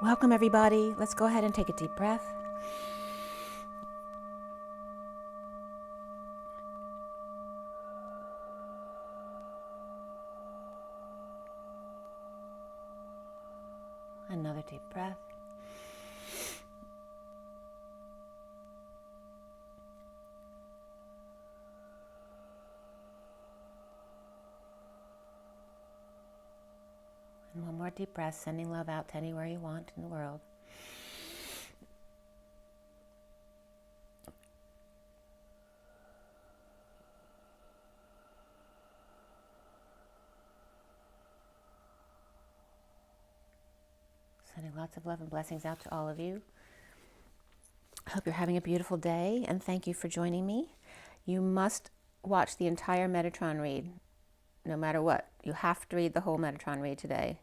Welcome everybody. Let's go ahead and take a deep breath. Another deep breath. And one more deep breath, sending love out to anywhere you want in the world. Sending lots of love and blessings out to all of you. I hope you're having a beautiful day, and thank you for joining me. You must watch the entire Metatron read, no matter what. You have to read the whole Metatron read today.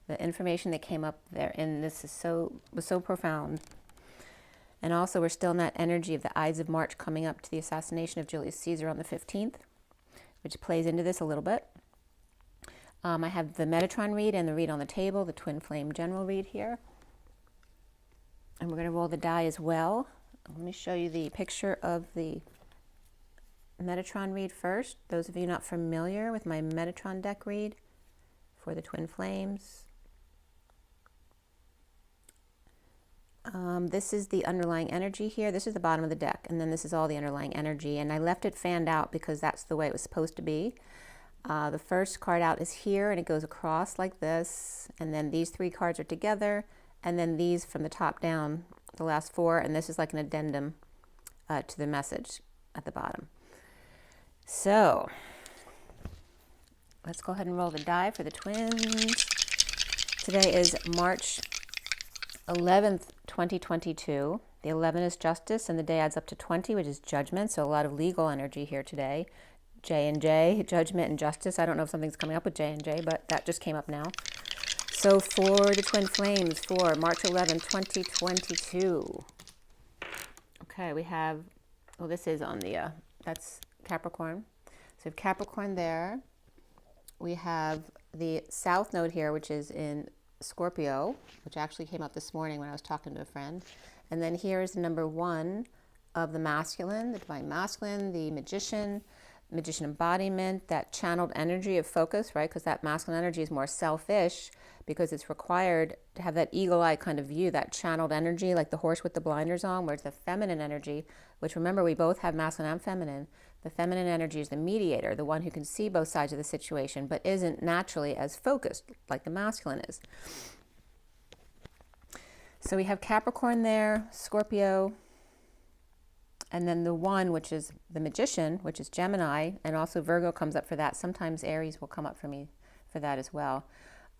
The information that came up there in this was so profound. And also we're still in that energy of the Ides of March coming up to the assassination of Julius Caesar on the 15th, which plays into this a little bit. I have the Metatron read and the read on the table, the Twin Flame General read here. And we're going to roll the die as well. Let me show you the picture of the Metatron read first. Those of you not familiar with my Metatron deck read for the Twin Flames. This is the underlying energy here. This is the bottom of the deck, and then this is all the underlying energy. And I left it fanned out because that's the way it was supposed to be. The first card out is here, and it goes across like this. And then these three cards are together, and then these from the top down, the last four. And this is like an addendum to the message at the bottom. So let's go ahead and roll the die for the twins. Today is March 11th, 2022. The 11 is justice, and the day adds up to 20, which is judgment. So a lot of legal energy here today. J&J, judgment and justice. I don't know if something's coming up with J&J, but that just came up now. So for the Twin Flames for March 11th, 2022. Okay, we have, well, this is on the, that's Capricorn. So we have Capricorn there. We have the South Node here, which is in Scorpio, which actually came up this morning when I was talking to a friend. And then here is the number 1 of the masculine, the divine masculine, the magician embodiment, that channeled energy of focus, right? Because that masculine energy is more selfish because it's required to have that eagle eye kind of view, that channeled energy, like the horse with the blinders on, whereas the feminine energy, which remember we both have masculine and feminine, the feminine energy is the mediator, the one who can see both sides of the situation, but isn't naturally as focused like the masculine is. So we have Capricorn there, Scorpio, and then the 1, which is the magician, which is Gemini, and also Virgo comes up for that. Sometimes Aries will come up for me for that as well.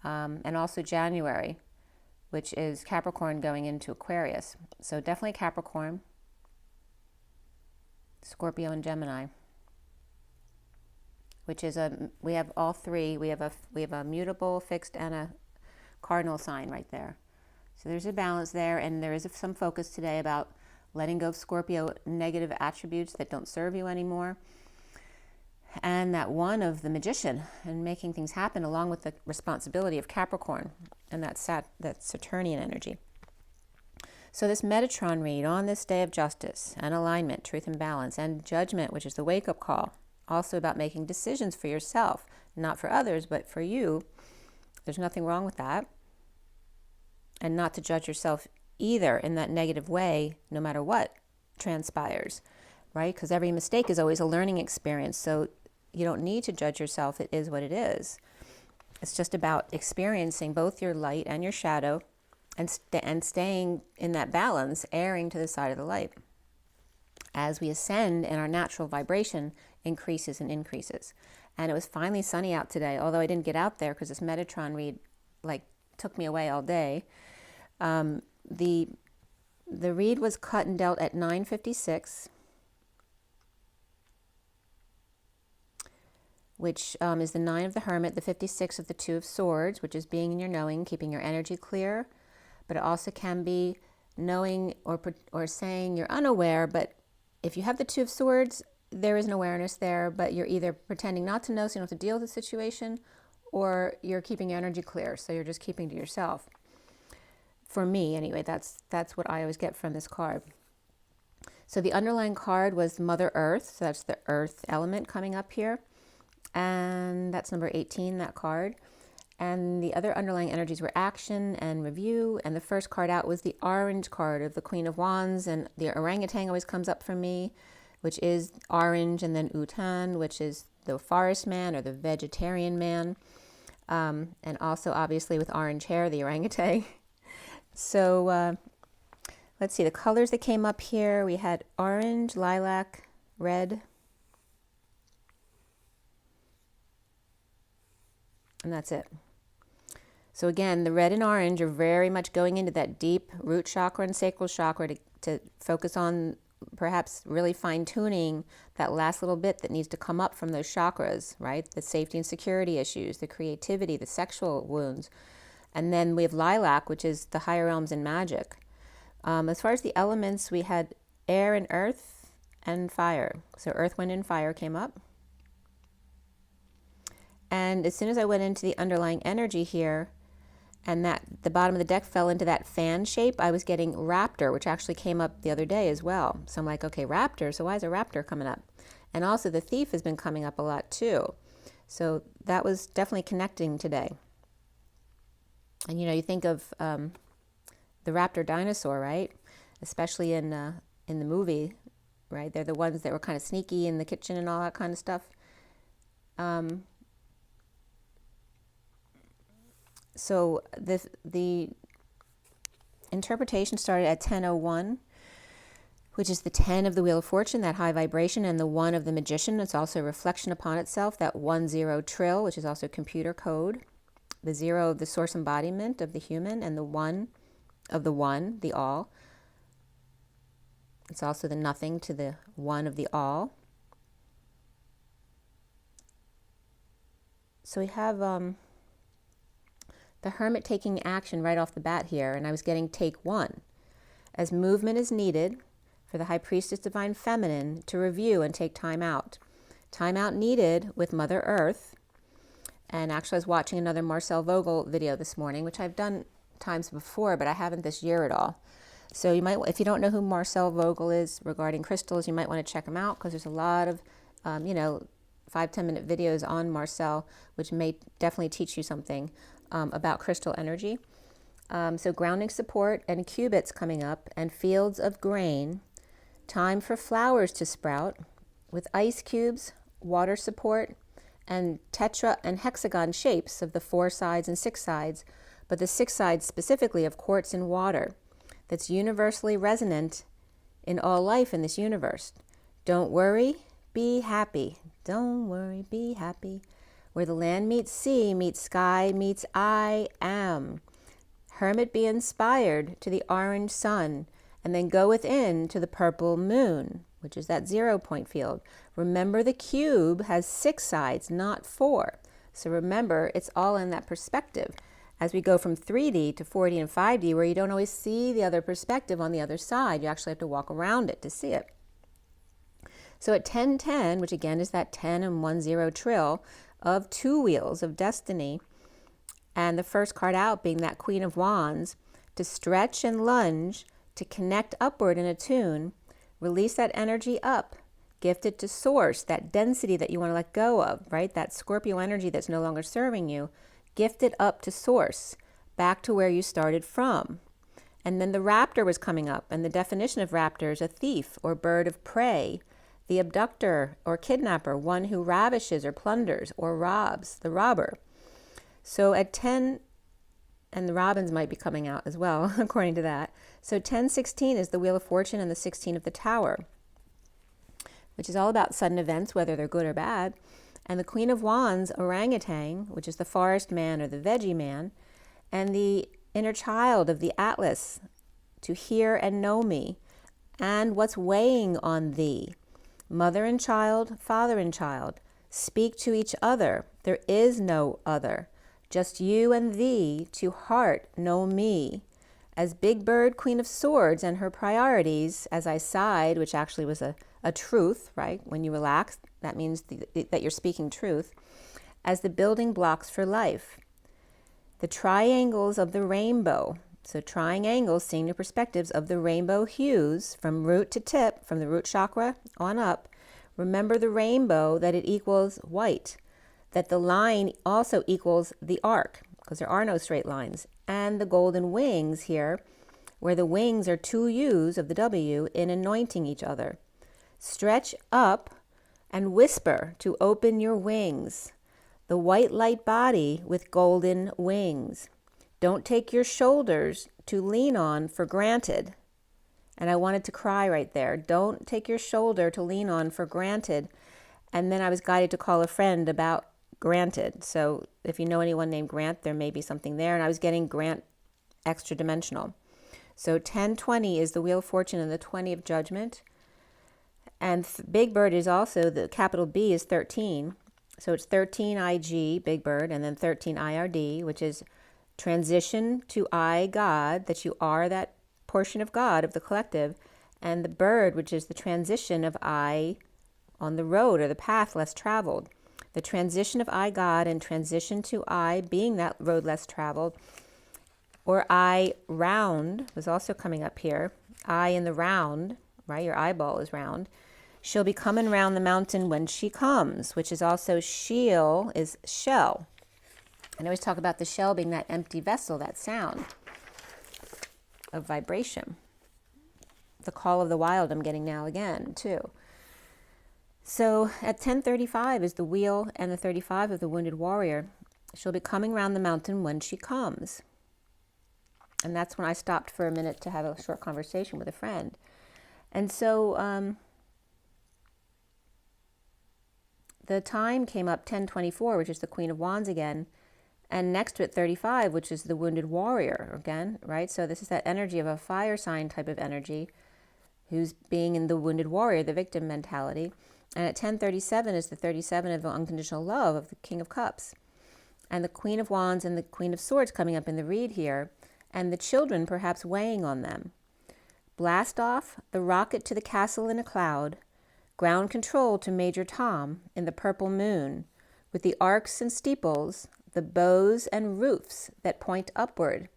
And also January, which is Capricorn going into Aquarius. So definitely Capricorn, Scorpio, and Gemini, which is we have all three. We have a mutable, fixed, and a cardinal sign right there. So there's a balance there, and there is some focus today about letting go of Scorpio negative attributes that don't serve you anymore. And that 1 of the magician and making things happen, along with the responsibility of Capricorn and that Saturnian energy. So this Metatron read on this day of justice and alignment, truth and balance, and judgment, which is the wake-up call, also about making decisions for yourself, not for others, but for you. There's nothing wrong with that. And not to judge yourself either in that negative way, no matter what transpires, right? Because every mistake is always a learning experience. So you don't need to judge yourself. It is what it is. It's just about experiencing both your light and your shadow, and staying in that balance, erring to the side of the light. As we ascend and our natural vibration increases and increases. And it was finally sunny out today, although I didn't get out there because this Metatron read took me away all day. The read was cut and dealt at 9:56, which is the 9 of the Hermit, the 56 of the 2 of Swords, which is being in your knowing, keeping your energy clear. But it also can be knowing or saying you're unaware, but if you have the 2 of Swords, there is an awareness there, but you're either pretending not to know so you don't have to deal with the situation, or you're keeping your energy clear, so you're just keeping to yourself. For me, anyway, that's what I always get from this card. So the underlying card was Mother Earth. So that's the earth element coming up here. And that's number 18, that card. And the other underlying energies were action and review. And the first card out was the orange card of the Queen of Wands. And the orangutan always comes up for me, which is orange, and then utan, which is the forest man or the vegetarian man. And also, obviously, with orange hair, the orangutan. So let's see, the colors that came up here. We had orange, lilac, red. And that's it. So again, the red and orange are very much going into that deep root chakra and sacral chakra to focus on perhaps really fine-tuning that last little bit that needs to come up from those chakras, right? The safety and security issues, the creativity, the sexual wounds. And then we have lilac, which is the higher realms and magic. As far as the elements, we had air and earth and fire. So earth, wind, and fire came up. And as soon as I went into the underlying energy here, and that the bottom of the deck fell into that fan shape, I was getting raptor, which actually came up the other day as well. So I'm like, okay, raptor, so why is a raptor coming up? And also the thief has been coming up a lot too. So that was definitely connecting today. And you know, you think of the raptor dinosaur, right? Especially in the movie, right? They're the ones that were kind of sneaky in the kitchen and all that kind of stuff. So the interpretation started at 10:01, which is the 10 of the Wheel of Fortune, that high vibration, and the 1 of the Magician. It's also a reflection upon itself, that 10 trill, which is also computer code, the 0 of the source embodiment of the human, and the 1 of the one, the all. It's also the nothing to the 1 of the all. So we have the Hermit taking action right off the bat here, and I was getting take 1. As movement is needed for the High Priestess Divine Feminine to review and take time out. Time out needed with Mother Earth. And actually I was watching another Marcel Vogel video this morning, which I've done times before, but I haven't this year at all. So you might, if you don't know who Marcel Vogel is regarding crystals, you might want to check him out, because there's a lot of, 5-10 minute videos on Marcel, which may definitely teach you something about crystal energy. So grounding support and cubits coming up, and fields of grain. Time for flowers to sprout with ice cubes, water support, and tetra and hexagon shapes of the 4 sides and 6 sides, but the 6 sides specifically of quartz and water, that's universally resonant in all life in this universe. Don't worry, be happy. Don't worry, be happy. Where the land meets sea, meets sky, meets I am. Hermit, be inspired to the orange sun, and then go within to the purple moon, which is that 0 point field. Remember, the cube has 6 sides, not 4. So remember, it's all in that perspective. As we go from 3D to 4D and 5D, where you don't always see the other perspective on the other side, you actually have to walk around it to see it. So at 10:10, which again is that 10 and 10 trill of 2 wheels of destiny, and the first card out being that Queen of Wands, to stretch and lunge, to connect upward in a tune, release that energy up, gift it to source, that density that you want to let go of, right? That Scorpio energy that's no longer serving you, gift it up to source, back to where you started from. And then the raptor was coming up, and the definition of raptor is a thief or bird of prey, the abductor or kidnapper, one who ravishes or plunders or robs, the robber. So at 10, and the robins might be coming out as well, according to that. So 10:16 is the Wheel of Fortune, and the 16 of the Tower, which is all about sudden events, whether they're good or bad. And the Queen of Wands, orangutan, which is the forest man or the veggie man, and the inner child of the Atlas, to hear and know me, and what's weighing on thee. Mother and child, father and child, speak to each other. There is no other. Just you and thee, to heart know me. As Big Bird, Queen of Swords, and her priorities, as I sighed, which actually was a truth, right? When you relax, that means that you're speaking truth. As the building blocks for life. The triangles of the rainbow, So trying angles, seeing the perspectives of the rainbow hues from root to tip, from the root chakra on up. Remember the rainbow, that it equals white, that the line also equals the arc, because there are no straight lines, and the golden wings here, where the wings are two U's of the W in anointing each other. Stretch up and whisper to open your wings, the white light body with golden wings. Don't take your shoulders to lean on for granted. And I wanted to cry right there. Don't take your shoulder to lean on for granted. And then I was guided to call a friend about granted. So if you know anyone named Grant, there may be something there. And I was getting Grant extra dimensional. So 1020 is the Wheel of Fortune and the 20 of Judgment. And Big Bird is also, the capital B is 13. So it's 13 IG, Big Bird, and then 13 IRD, which is transition to I, God, that you are that portion of God, of the collective, and the bird, which is the transition of I on the road or the path less traveled. The transition of I, God, and transition to I being that road less traveled, or I round was also coming up here. I in the round, right? Your eyeball is round. She'll be coming round the mountain when she comes, which is also she'll is shell. I always talk about the shell being that empty vessel, that sound of vibration. The call of the wild I'm getting now again, too. So at 10:35 is the wheel and the 35 of the wounded warrior. She'll be coming round the mountain when she comes. And that's when I stopped for a minute to have a short conversation with a friend. And so the time came up 10:24, which is the Queen of Wands again, and next to it 35, which is the wounded warrior again, right? So this is that energy of a fire sign type of energy, who's being in the wounded warrior, the victim mentality. And at 10:37 is the 37 of the unconditional love of the King of Cups. And the Queen of Wands and the Queen of Swords coming up in the read here, and the children perhaps weighing on them. Blast off the rocket to the castle in a cloud, ground control to Major Tom in the purple moon, with the arcs and steeples, the bows and roofs that point upward.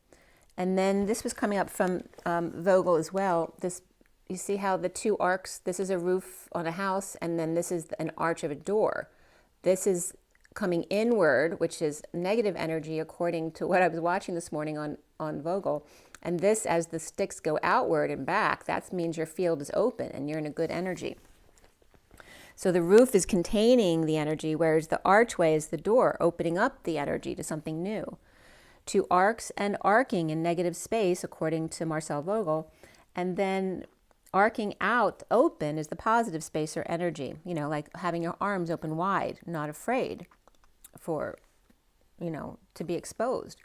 And then this was coming up from Vogel as well. This, you see how the two arcs, this is a roof on a house, and then this is an arch of a door. This is coming inward, which is negative energy according to what I was watching this morning on Vogel. And this, as the sticks go outward and back, that means your field is open and you're in a good energy. So the roof is containing the energy, whereas the archway is the door, opening up the energy to something new. Two arcs and arcing in negative space, according to Marcel Vogel, and then arcing out open is the positive space or energy, you know, like having your arms open wide, not afraid for, you know, to be exposed.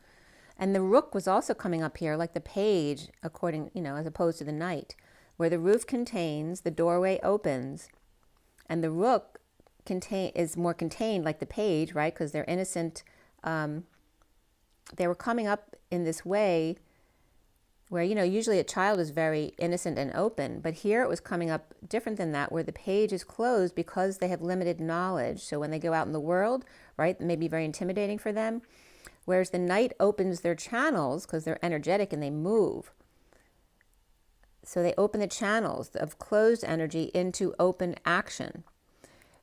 And the rook was also coming up here, like the page, according, you know, as opposed to the knight, where the roof contains, the doorway opens, and the rook is more contained, like the page, right? Because they're innocent. They were coming up in this way where, you know, usually a child is very innocent and open, but here it was coming up different than that, where the page is closed because they have limited knowledge. So when they go out in the world, right, it may be very intimidating for them. Whereas the knight opens their channels because they're energetic and they move. So they open the channels of closed energy into open action.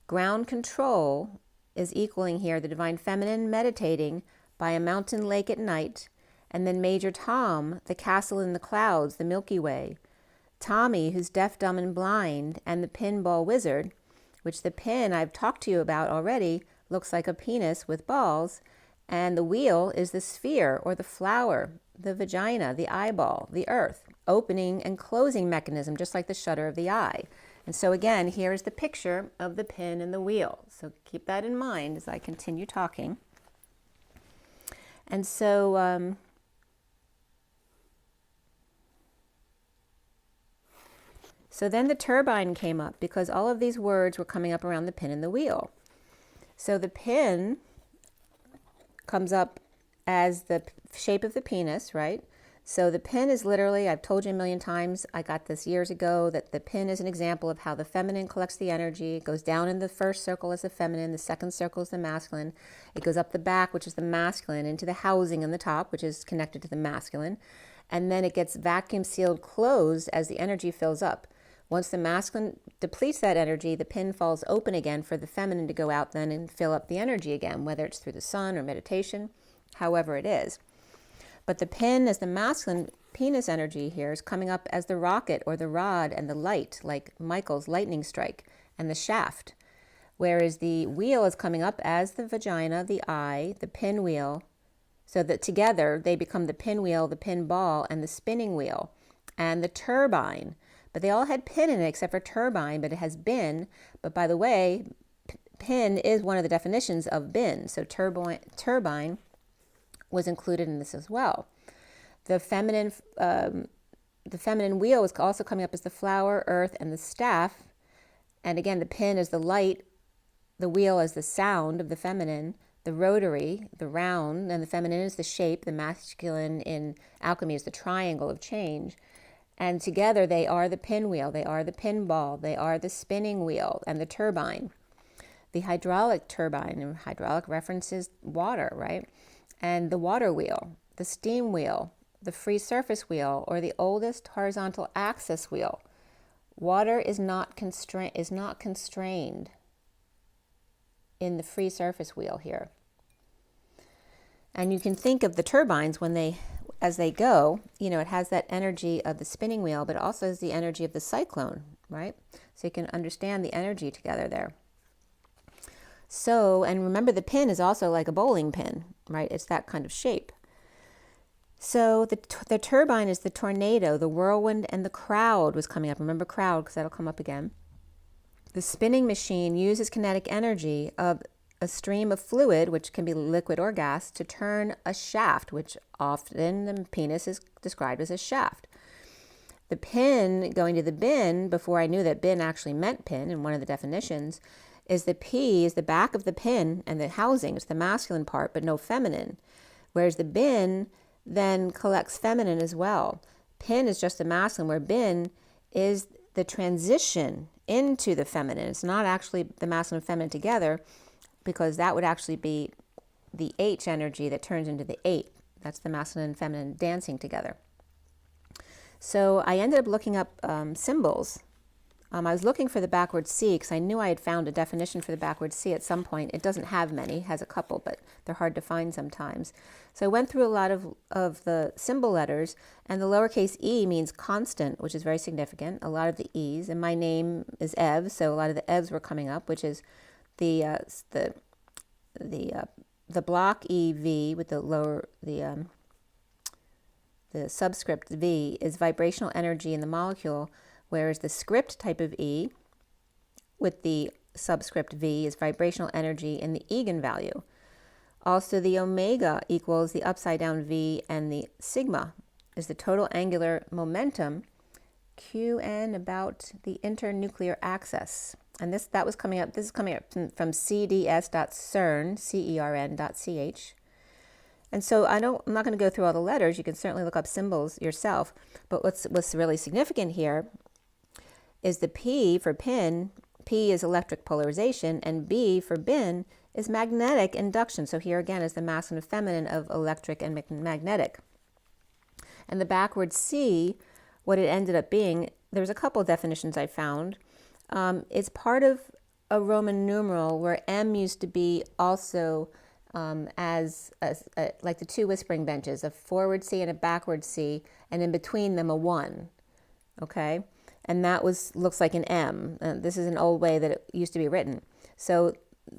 Ground control is equaling here the divine feminine meditating by a mountain lake at night, and then Major Tom, the castle in the clouds, the Milky Way. Tommy, who's deaf, dumb, and blind, and the pinball wizard, which the pin I've talked to you about already looks like a penis with balls, and the wheel is the sphere or the flower, the vagina, the eyeball, the earth, opening and closing mechanism, just like the shutter of the eye. And so again, here is the picture of the pin and the wheel. So keep that in mind as I continue talking. And so, so then the turbine came up because all of these words were coming up around the pin and the wheel. So the pin comes up as the shape of the penis, right? So the pin is literally, I've told you a million times, I got this years ago, that the pin is an example of how the feminine collects the energy. It goes down in the first circle as the feminine, the second circle is the masculine. It goes up the back, which is the masculine, into the housing in the top, which is connected to the masculine. and then it gets vacuum sealed closed as the energy fills up. Once the masculine depletes that energy, the pin falls open again for the feminine to go out then and fill up the energy again, whether it's through the sun or meditation, however it is. But the pin as the masculine penis energy here is coming up as the rocket or the rod and the light, like Michael's lightning strike, and the shaft. Whereas the wheel is coming up as the vagina, the eye, the pinwheel, so that together they become the pinwheel, the pinball, and the spinning wheel, and the turbine. But they all had pin in it except for turbine, but it has bin. But by the way, pin is one of the definitions of bin, so turbine was included in this as well. The feminine wheel was also coming up as the flower, earth, and the staff. And again, the pin is the light, the wheel is the sound of the feminine, the rotary, the round, and the feminine is the shape. The masculine in alchemy is the triangle of change. And together they are the pinwheel, they are the pinball, they are the spinning wheel, and the turbine. The hydraulic turbine, and hydraulic references water, right? And the water wheel, the steam wheel, the free surface wheel, or the oldest horizontal axis wheel. Water is not constrained in the free surface wheel here. And you can think of the turbines as they go, it has that energy of the spinning wheel, but it also has the energy of the cyclone, right? So you can understand the energy together there. So, and remember the pin is also like a bowling pin, right? It's that kind of shape. So the turbine is the tornado, the whirlwind, and the crowd was coming up. Remember crowd, because that'll come up again. The spinning machine uses kinetic energy of a stream of fluid, which can be liquid or gas, to turn a shaft, which often the penis is described as a shaft. The pin going to the bin, before I knew that bin actually meant pin in one of the definitions, is the P is the back of the pin and the housing. It's the masculine part, but no feminine. Whereas the bin then collects feminine as well. Pin is just the masculine, where bin is the transition into the feminine. It's not actually the masculine and feminine together, because that would actually be the H energy that turns into the 8. That's the masculine and feminine dancing together. So I ended up looking up symbols. I was looking for the backward C because I knew I had found a definition for the backward C at some point. It doesn't have many, it has a couple, but they're hard to find sometimes. So I went through a lot of the symbol letters, and the lowercase e means constant, which is very significant, a lot of the E's, and my name is Ev, so a lot of the Evs were coming up, which is the block EV with the subscript V is vibrational energy in the molecule, whereas the script type of E with the subscript V is vibrational energy in the eigenvalue. Also, the omega equals the upside down V, and the sigma is the total angular momentum, Qn about the internuclear axis. And this is coming up from cds.cern.ch. And so I'm not going to go through all the letters. You can certainly look up symbols yourself. But what's really significant here is the P for pin. P is electric polarization, and B for bin is magnetic induction. So here again is the masculine and feminine of electric and magnetic. And the backward C, what it ended up being, there's a couple of definitions I found. It's part of a Roman numeral where M used to be also as like the two whispering benches, a forward C and a backward C, and in between them a 1, okay? And that looks like an M. This is an old way that it used to be written. So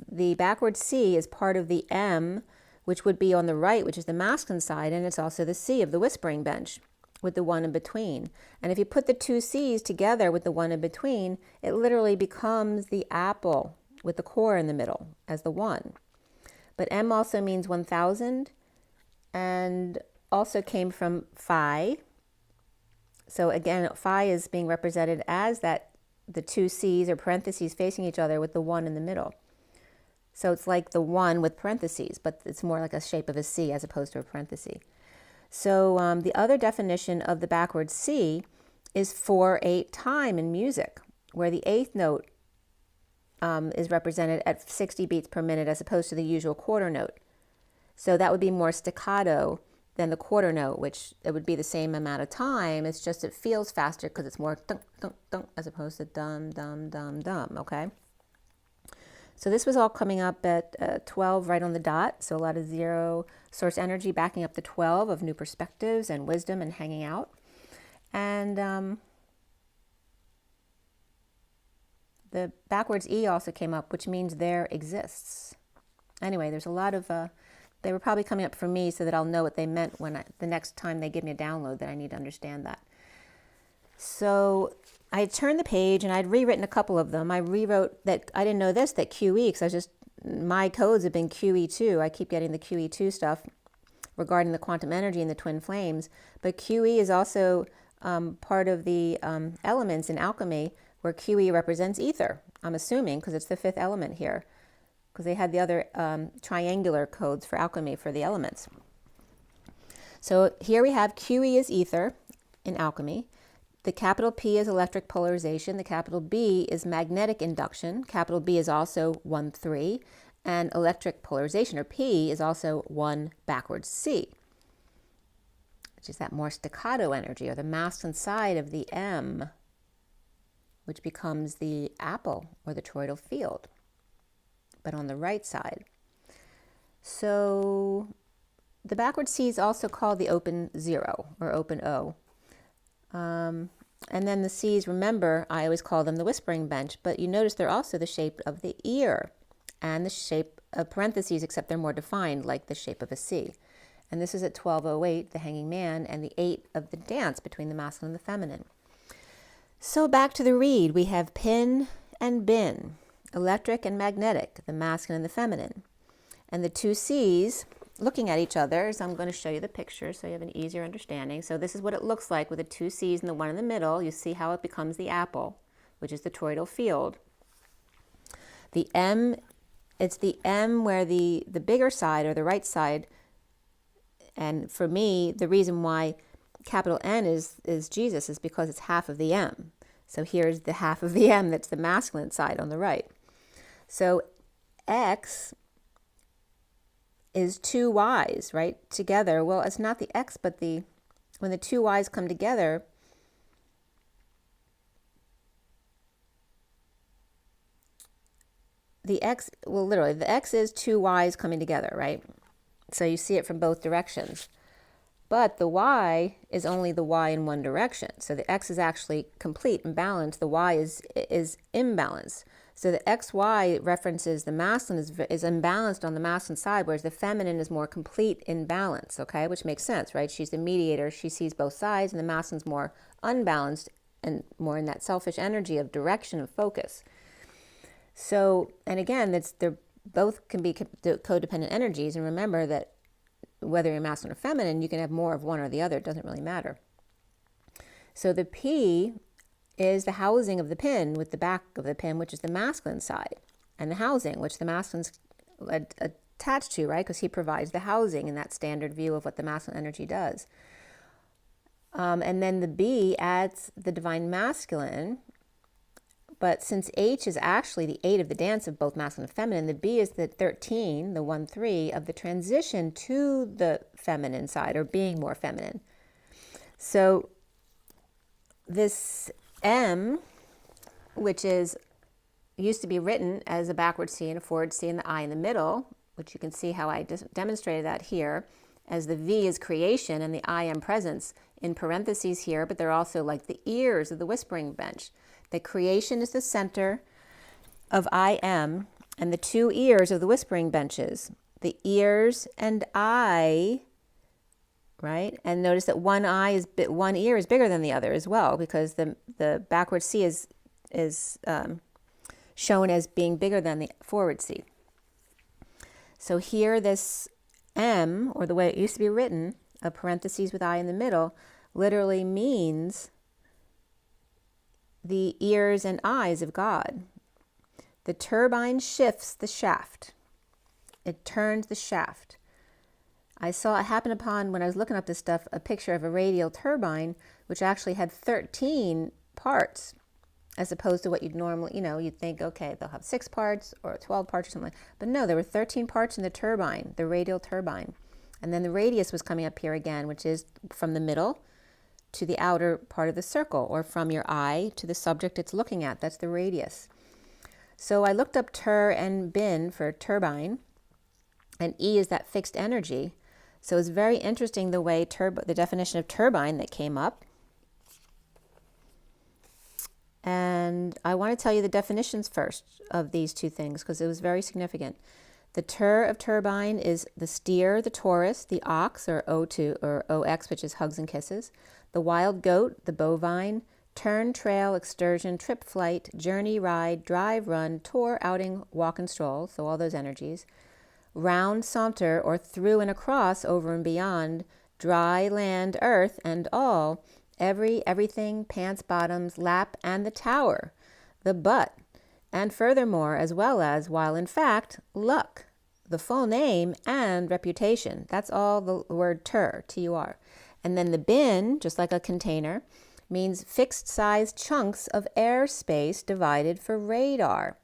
the backward C is part of the M, which would be on the right, which is the masculine side, and it's also the C of the whispering bench with the 1 in between. And if you put the two C's together with the 1 in between, it literally becomes the apple with the core in the middle as the 1. But M also means 1000, and also came from phi. So again, phi is being represented as the two C's or parentheses facing each other with the 1 in the middle. So it's like the 1 with parentheses, but it's more like a shape of a C as opposed to a parenthesis. So the other definition of the backward C is 4/8 time in music, where the 8th note is represented at 60 beats per minute as opposed to the usual quarter note. So that would be more staccato than the quarter note, which it would be the same amount of time. It's just it feels faster because it's more dunk, dunk, dunk, as opposed to dum, dum, dum, dum, okay? So this was all coming up at 12 right on the dot. So a lot of zero source energy backing up the 12 of new perspectives and wisdom and hanging out. And the backwards E also came up, which means there exists. Anyway, there's a lot of, they were probably coming up for me so that I'll know what they meant when the next time they give me a download, that I need to understand that. So I turned the page and I'd rewritten a couple of them. I rewrote that, I didn't know this, that QE, because I just, my codes have been QE2. I keep getting the QE2 stuff regarding the quantum energy and the twin flames. But QE is also part of the elements in alchemy, where QE represents ether, I'm assuming, because it's the fifth element here, because they had the other triangular codes for alchemy for the elements. So here we have QE is ether in alchemy. The capital P is electric polarization. The capital B is magnetic induction. Capital B is also 1-3. And electric polarization, or P, is also 1 backwards C, which is that more staccato energy, or the masculine side of the M, which becomes the apple or the toroidal field, but on the right side. So the backward C is also called the open 0 or open O. And then the C's, remember, I always call them the whispering bench, but you notice they're also the shape of the ear and the shape of parentheses, except they're more defined, like the shape of a C. And this is at 1208, the hanging man, and the 8 of the dance between the masculine and the feminine. So back to the read, we have pin and bin, electric and magnetic, the masculine and the feminine. And the two C's looking at each other, so I'm going to show you the picture so you have an easier understanding. So this is what it looks like with the two C's and the one in the middle. You see how it becomes the apple, which is the toroidal field. The M, it's the M where the bigger side, or the right side, and for me, the reason why capital N is Jesus is because it's half of the M. So here's the half of the M that's the masculine side on the right. So X is two Y's, right, together. Well, it's not the X, but when the two Y's come together, the X, well, literally, the X is two Y's coming together, right? So you see it from both directions. But the Y is only the Y in one direction. So the X is actually complete and balanced. The Y is imbalanced. So the XY references the masculine is imbalanced on the masculine side, whereas the feminine is more complete in balance, okay? Which makes sense, right? She's the mediator. She sees both sides, and the masculine's more unbalanced and more in that selfish energy of direction and focus. So, and again, they're both can be codependent energies. And remember that whether you're masculine or feminine, you can have more of one or the other. It doesn't really matter. So the P is the housing of the pin with the back of the pin, which is the masculine side, and the housing, which the masculine's attached to, right? Because he provides the housing in that standard view of what the masculine energy does. And then the B adds the divine masculine. But since H is actually the 8 of the dance of both masculine and feminine, the B is the 13, the 1-3 of the transition to the feminine side, or being more feminine. So this M, which used to be written as a backward C and a forward C and the I in the middle, which you can see how I demonstrated that here, as the V is creation and the I am presence in parentheses here, but they're also like the ears of the whispering bench. The creation is the center of I am, and the two ears of the whispering benches, the ears and I, right? And notice that one ear is bigger than the other as well, because the backward C is shown as being bigger than the forward C. So here this M, or the way it used to be written, a parentheses with I in the middle, literally means the ears and eyes of God. The turbine shifts the shaft. It turns the shaft. I happened upon, when I was looking up this stuff, a picture of a radial turbine, which actually had 13 parts, as opposed to what you'd normally, you'd think, okay, they'll have 6 parts or 12 parts or something. But no, there were 13 parts in the turbine, the radial turbine. And then the radius was coming up here again, which is from the middle to the outer part of the circle, or from your eye to the subject it's looking at. That's the radius. So I looked up tur and bin for turbine, and E is that fixed energy. So it's very interesting the way the definition of turbine that came up. And I want to tell you the definitions first of these two things because it was very significant. The tur of turbine is the steer, the Taurus, the ox, or O2 or OX, which is hugs and kisses, the wild goat, the bovine, turn, trail, excursion, trip, flight, journey, ride, drive, run, tour, outing, walk, and stroll, so all those energies, round, saunter, or through and across, over and beyond, dry, land, earth, and all, everything, pants, bottoms, lap, and the tower, the butt, and furthermore, as well as, while in fact, luck, the full name, and reputation. That's all the word tur, T-U-R. And then the bin, just like a container, means fixed-sized chunks of airspace divided for radar.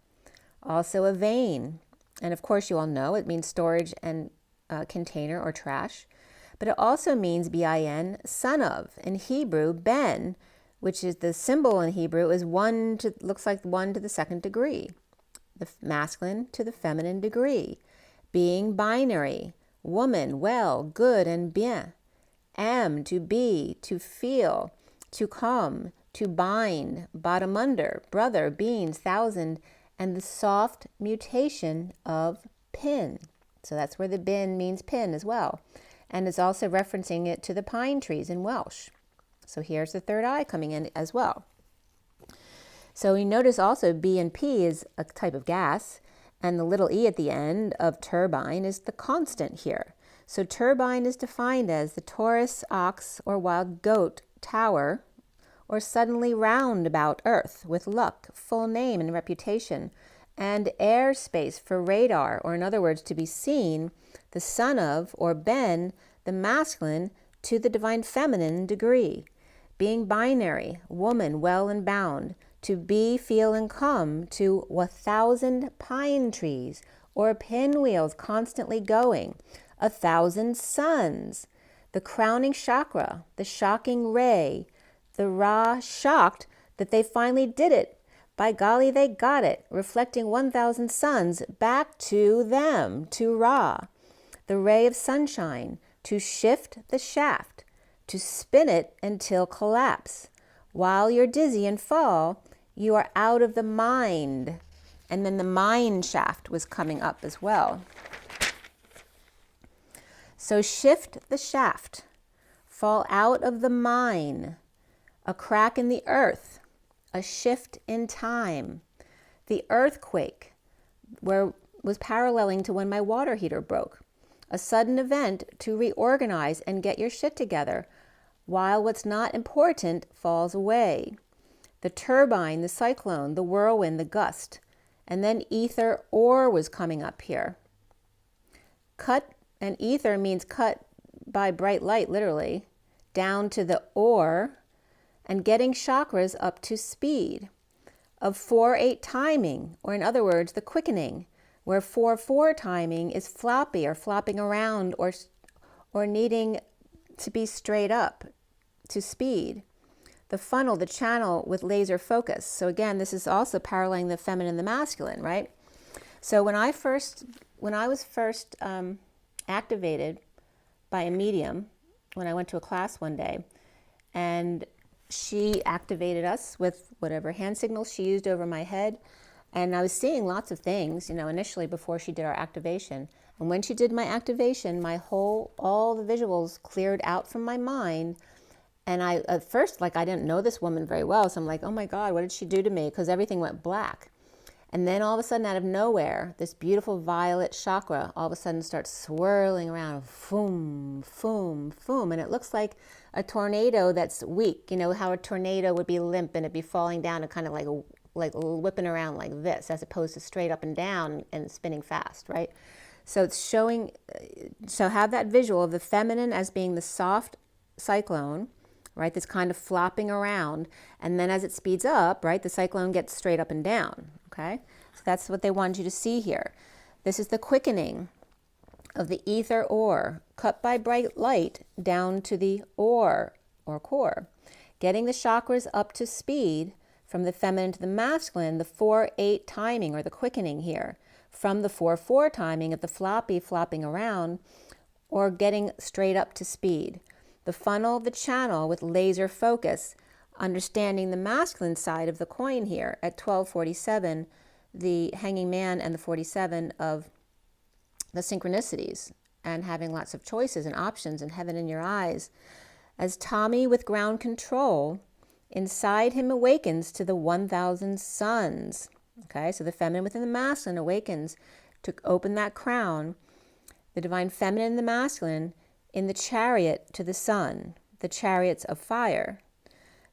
Also a vein. And of course, you all know it means storage and container or trash. But it also means bin, son of. In Hebrew, ben, which is the symbol in Hebrew, is looks like 1 to the 2nd degree, the masculine to the feminine degree. Being binary, woman, well, good, and bien. Am, to be, to feel, to come, to bind, bottom under, brother, beans, thousand, and the soft mutation of pin. So that's where the bin means pin as well. And it's also referencing it to the pine trees in Welsh. So here's the third eye coming in as well. So we notice also B and P is a type of gas, and the little e at the end of turbine is the constant here. So turbine is defined as the Taurus, ox, or wild goat tower, or suddenly round about earth with luck, full name and reputation, and airspace for radar, or in other words, to be seen, the son of, or ben, the masculine, to the divine feminine degree. Being binary, woman, well and bound, to be, feel, and come, to 1,000 pine trees, or pinwheels constantly going, 1,000 suns, the crowning chakra, the shocking ray, the Ra shocked that they finally did it. By golly, they got it, reflecting 1,000 suns back to them, to Ra, the ray of sunshine, to shift the shaft, to spin it until collapse. While you're dizzy and fall, you are out of the mind. And then the mind shaft was coming up as well. So shift the shaft, fall out of the mine, a crack in the earth, a shift in time. The earthquake was paralleling to when my water heater broke. A sudden event to reorganize and get your shit together while what's not important falls away. The turbine, the cyclone, the whirlwind, the gust. And then ether or was coming up here. Cut, and ether means cut by bright light, literally, down to the or, and getting chakras up to speed. Of 4/8 timing, or in other words, the quickening, where 4/4 timing is floppy or flopping around or needing to be straight up to speed. The funnel, the channel with laser focus. So again, this is also paralleling the feminine and the masculine, right? So when I was first activated by a medium, when I went to a class one day, and she activated us with whatever hand signals she used over my head. And I was seeing lots of things, initially before she did our activation. And when she did my activation, all the visuals cleared out from my mind. And at first, I didn't know this woman very well. So I'm like, oh my God, what did she do to me? Because everything went black. And then all of a sudden, out of nowhere, this beautiful violet chakra all of a sudden starts swirling around, boom, boom, boom. And it looks like a tornado that's weak. You know how a tornado would be limp and it'd be falling down and kind of like whipping around like this, as opposed to straight up and down and spinning fast, right? So it's showing, so have that visual of the feminine as being the soft cyclone, right? That's kind of flopping around. And then as it speeds up, right, the cyclone gets straight up and down, okay? So that's what they wanted you to see here. This is the quickening of the ether ore, cut by bright light down to the ore or core, getting the chakras up to speed from the feminine to the masculine, the 4-8 timing or the quickening here, from the 4-4 timing of the flopping around, or getting straight up to speed. The funnel, the channel with laser focus, understanding the masculine side of the coin here at 1247, the hanging man and the 47 of the synchronicities, and having lots of choices and options and heaven in your eyes. As Tommy with ground control, inside him awakens to the 1000 suns. Okay, so the feminine within the masculine awakens to open that crown, the divine feminine and the masculine in the chariot to the sun, the chariots of fire.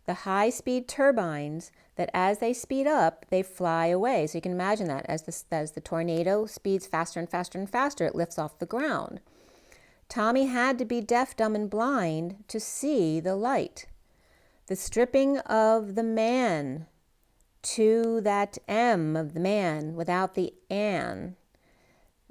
The high-speed turbines that as they speed up, they fly away. So you can imagine that as the tornado speeds faster and faster and faster, it lifts off the ground. Tommy had to be deaf, dumb, and blind to see the light. The stripping of the man to that M of the man without the an.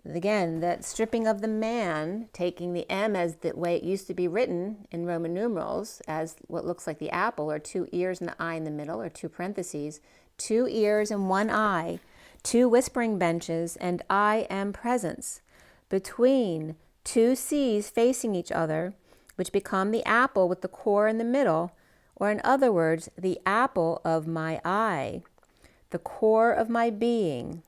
Again, that stripping of the man, taking the M as the way it used to be written in Roman numerals as what looks like the apple, or 2 ears and the eye in the middle, or 2 parentheses, 2 ears and 1 eye, 2 whispering benches, and I am presence. Between 2 C's facing each other, which become the apple with the core in the middle, or in other words, the apple of my eye, the core of my being.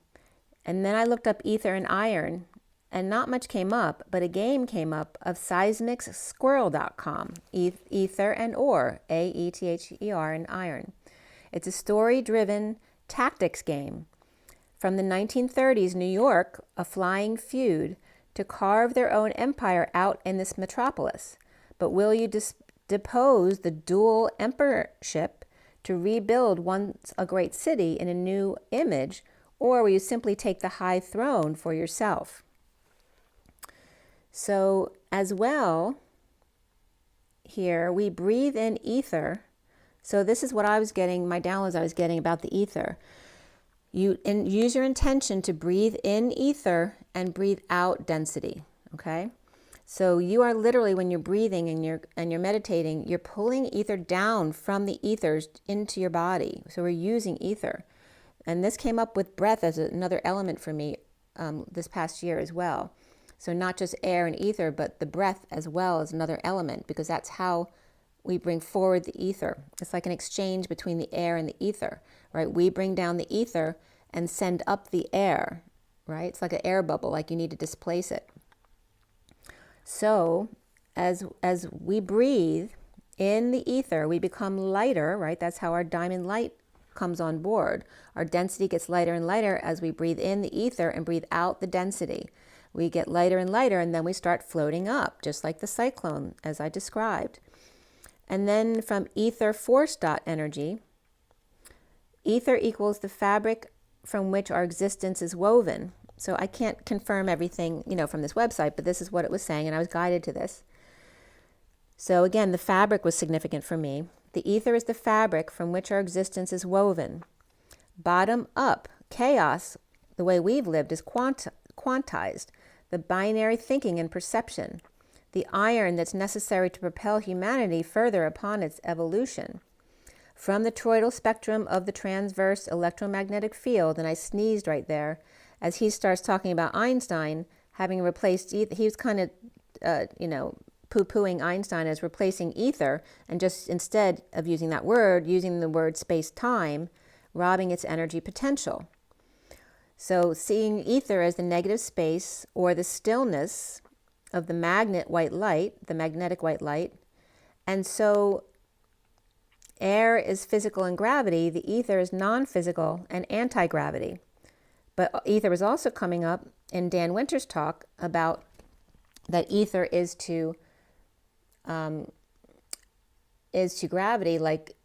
And then I looked up ether and iron, and not much came up, but a game came up of seismicsquirrel.com, ether and ore, A-E-T-H-E-R, and iron. It's a story-driven tactics game. From the 1930s, New York, a flying feud to carve their own empire out in this metropolis. But will you depose the dual emperorship to rebuild once a great city in a new image, or will you simply take the high throne for yourself? So as well, here we breathe in ether. So this is what I was getting, my downloads I was getting about the ether. Use your intention to breathe in ether and breathe out density, okay? So you are literally, when you're breathing and you're meditating, you're pulling ether down from the ethers into your body. So we're using ether. And this came up with breath as another element for me this past year as well. So not just air and ether, but the breath as well as another element, because that's how we bring forward the ether. It's like an exchange between the air and the ether, right? We bring down the ether and send up the air, right? It's like an air bubble, like you need to displace it. So as we breathe in the ether, we become lighter, right? That's how our diamond light comes on board. Our density gets lighter and lighter as we breathe in the ether and breathe out the density. We get lighter and lighter, and then we start floating up, just like the cyclone, as I described. And then from ether force dot energy, ether equals the fabric from which our existence is woven. So I can't confirm everything, from this website, but this is what it was saying, and I was guided to this. So again, the fabric was significant for me. The ether is the fabric from which our existence is woven. Bottom up, chaos, the way we've lived, is quantized. The binary thinking and perception. The iron that's necessary to propel humanity further upon its evolution. From the toroidal spectrum of the transverse electromagnetic field, and I sneezed right there, as he starts talking about Einstein having replaced, he was kind of, poo-pooing Einstein as replacing ether, and just instead of using that word, using the word space-time, robbing its energy potential. So seeing ether as the negative space or the stillness of the magnetic white light, and so air is physical and gravity, the ether is non-physical and anti-gravity. But ether was also coming up in Dan Winter's talk about that ether is to gravity like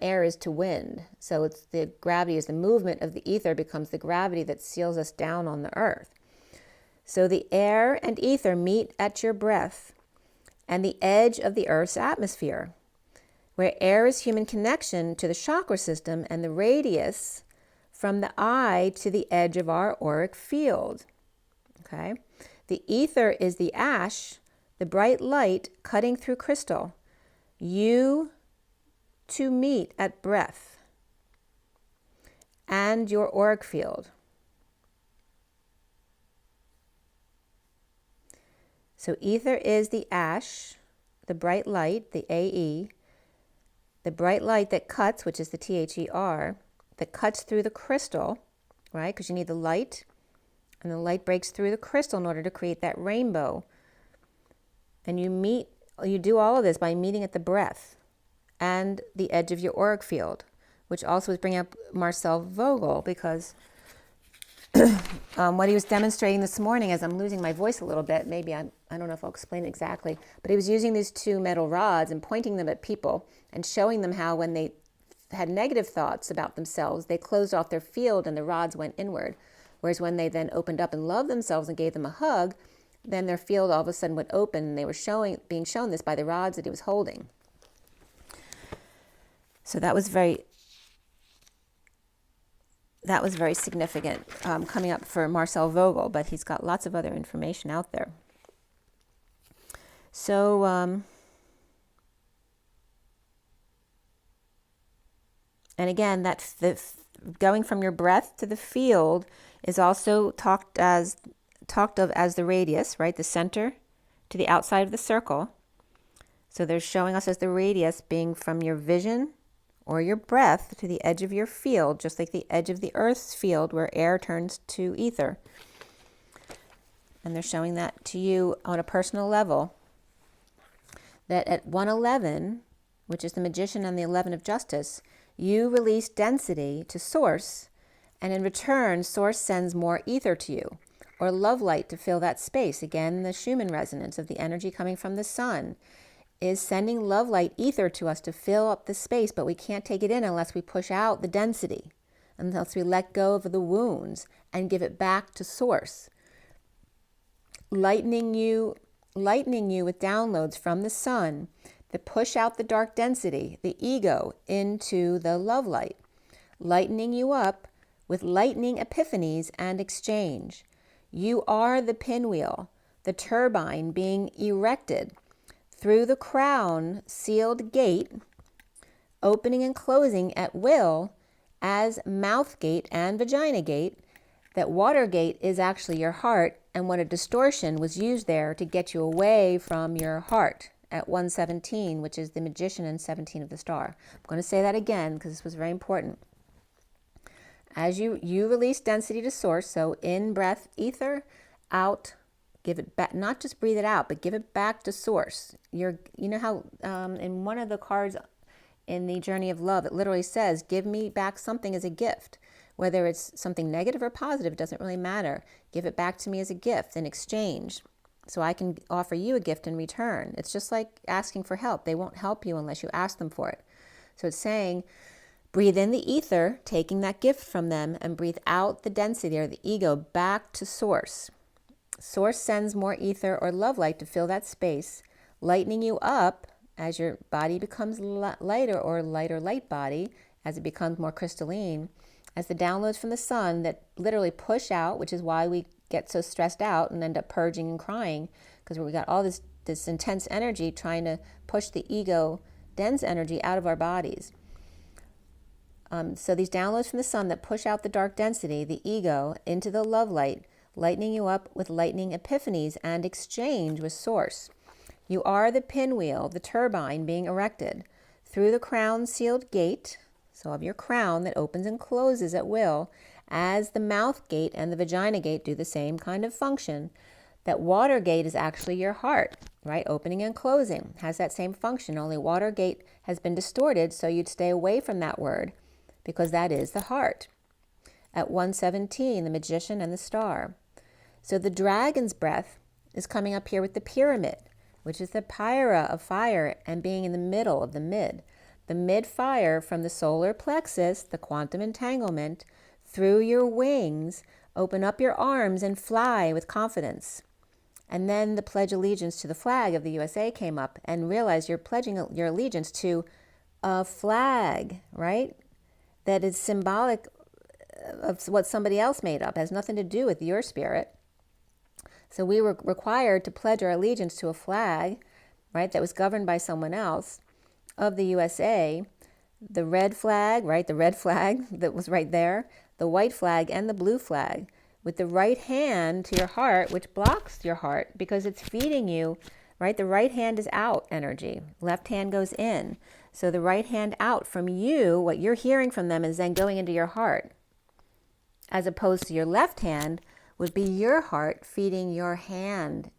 air is to wind. So it's the gravity is the movement of the ether becomes the gravity that seals us down on the earth. So the air and ether meet at your breath and the edge of the earth's atmosphere, where air is human connection to the chakra system and the radius from the eye to the edge of our auric field. Okay? The ether is the ash, the bright light cutting through crystal. You to meet at breath and your auric field. So ether is the ash, the bright light, the AE, the bright light that cuts, which is the THER, that cuts through the crystal, right? Because you need the light, and the light breaks through the crystal in order to create that rainbow. And you do all of this by meeting at the breath and the edge of your auric field, which also is bringing up Marcel Vogel, because what he was demonstrating this morning, as I'm losing my voice a little bit, maybe I don't know if I'll explain it exactly, but he was using these two metal rods and pointing them at people and showing them how when they had negative thoughts about themselves, they closed off their field and the rods went inward. Whereas when they then opened up and loved themselves and gave them a hug, then their field all of a sudden went open, and they were being shown this by the rods that he was holding. So that was very significant coming up for Marcel Vogel, but he's got lots of other information out there. So and again, going from your breath to the field is also talked of as the radius, right? The center to the outside of the circle. So they're showing us as the radius being from your vision or your breath to the edge of your field, just like the edge of the Earth's field where air turns to ether. And they're showing that to you on a personal level, that at 111, which is the magician and the 11 of justice, you release density to source, and in return, source sends more ether to you, or love light to fill that space. Again, the Schumann resonance of the energy coming from the sun is sending love light ether to us to fill up the space, but we can't take it in unless we push out the density, unless we let go of the wounds and give it back to source. Lightening you with downloads from the sun that push out the dark density, the ego, into the love light. Lightening you up with lightning epiphanies and exchange. You are the pinwheel, the turbine being erected through the crown sealed gate, opening and closing at will as mouth gate and vagina gate. That water gate is actually your heart, and what a distortion was used there to get you away from your heart at 117, which is the magician and 17 of the star. I'm going to say that again because this was very important. As you release density to source, so in breath, ether, out, give it back, not just breathe it out, but give it back to source. You know how in one of the cards in the Journey of Love, it literally says, give me back something as a gift. Whether it's something negative or positive, it doesn't really matter. Give it back to me as a gift in exchange, so I can offer you a gift in return. It's just like asking for help. They won't help you unless you ask them for it. So it's saying, breathe in the ether, taking that gift from them, and breathe out the density or the ego back to source. Source sends more ether or love light to fill that space, lightening you up as your body becomes lighter or lighter light body, as it becomes more crystalline, as the downloads from the sun that literally push out, which is why we get so stressed out and end up purging and crying, because we got all this intense energy trying to push the ego, dense energy out of our bodies. So these downloads from the sun that push out the dark density, the ego, into the love light, lightening you up with lightning epiphanies and exchange with source. You are the pinwheel, the turbine being erected through the crown sealed gate, so of your crown that opens and closes at will, as the mouth gate and the vagina gate do the same kind of function. That water gate is actually your heart, right? Opening and closing has that same function, only water gate has been distorted, so you'd stay away from that word, because that is the heart. At 117, the magician and the star. So the dragon's breath is coming up here with the pyramid, which is the pyra of fire and being in the middle of the mid. The mid fire from the solar plexus, the quantum entanglement, through your wings, open up your arms and fly with confidence. And then the pledge allegiance to the flag of the USA came up, and realize you're pledging your allegiance to a flag, right? That is symbolic of what somebody else made up, has nothing to do with your spirit. So we were required to pledge our allegiance to a flag, right, that was governed by someone else of the USA, the red flag, right, the red flag that was right there, the white flag and the blue flag, with the right hand to your heart, which blocks your heart because it's feeding you, right? The right hand is out energy. Left hand goes in. So the right hand out from you, what you're hearing from them is then going into your heart, as opposed to your left hand would be your heart feeding your hand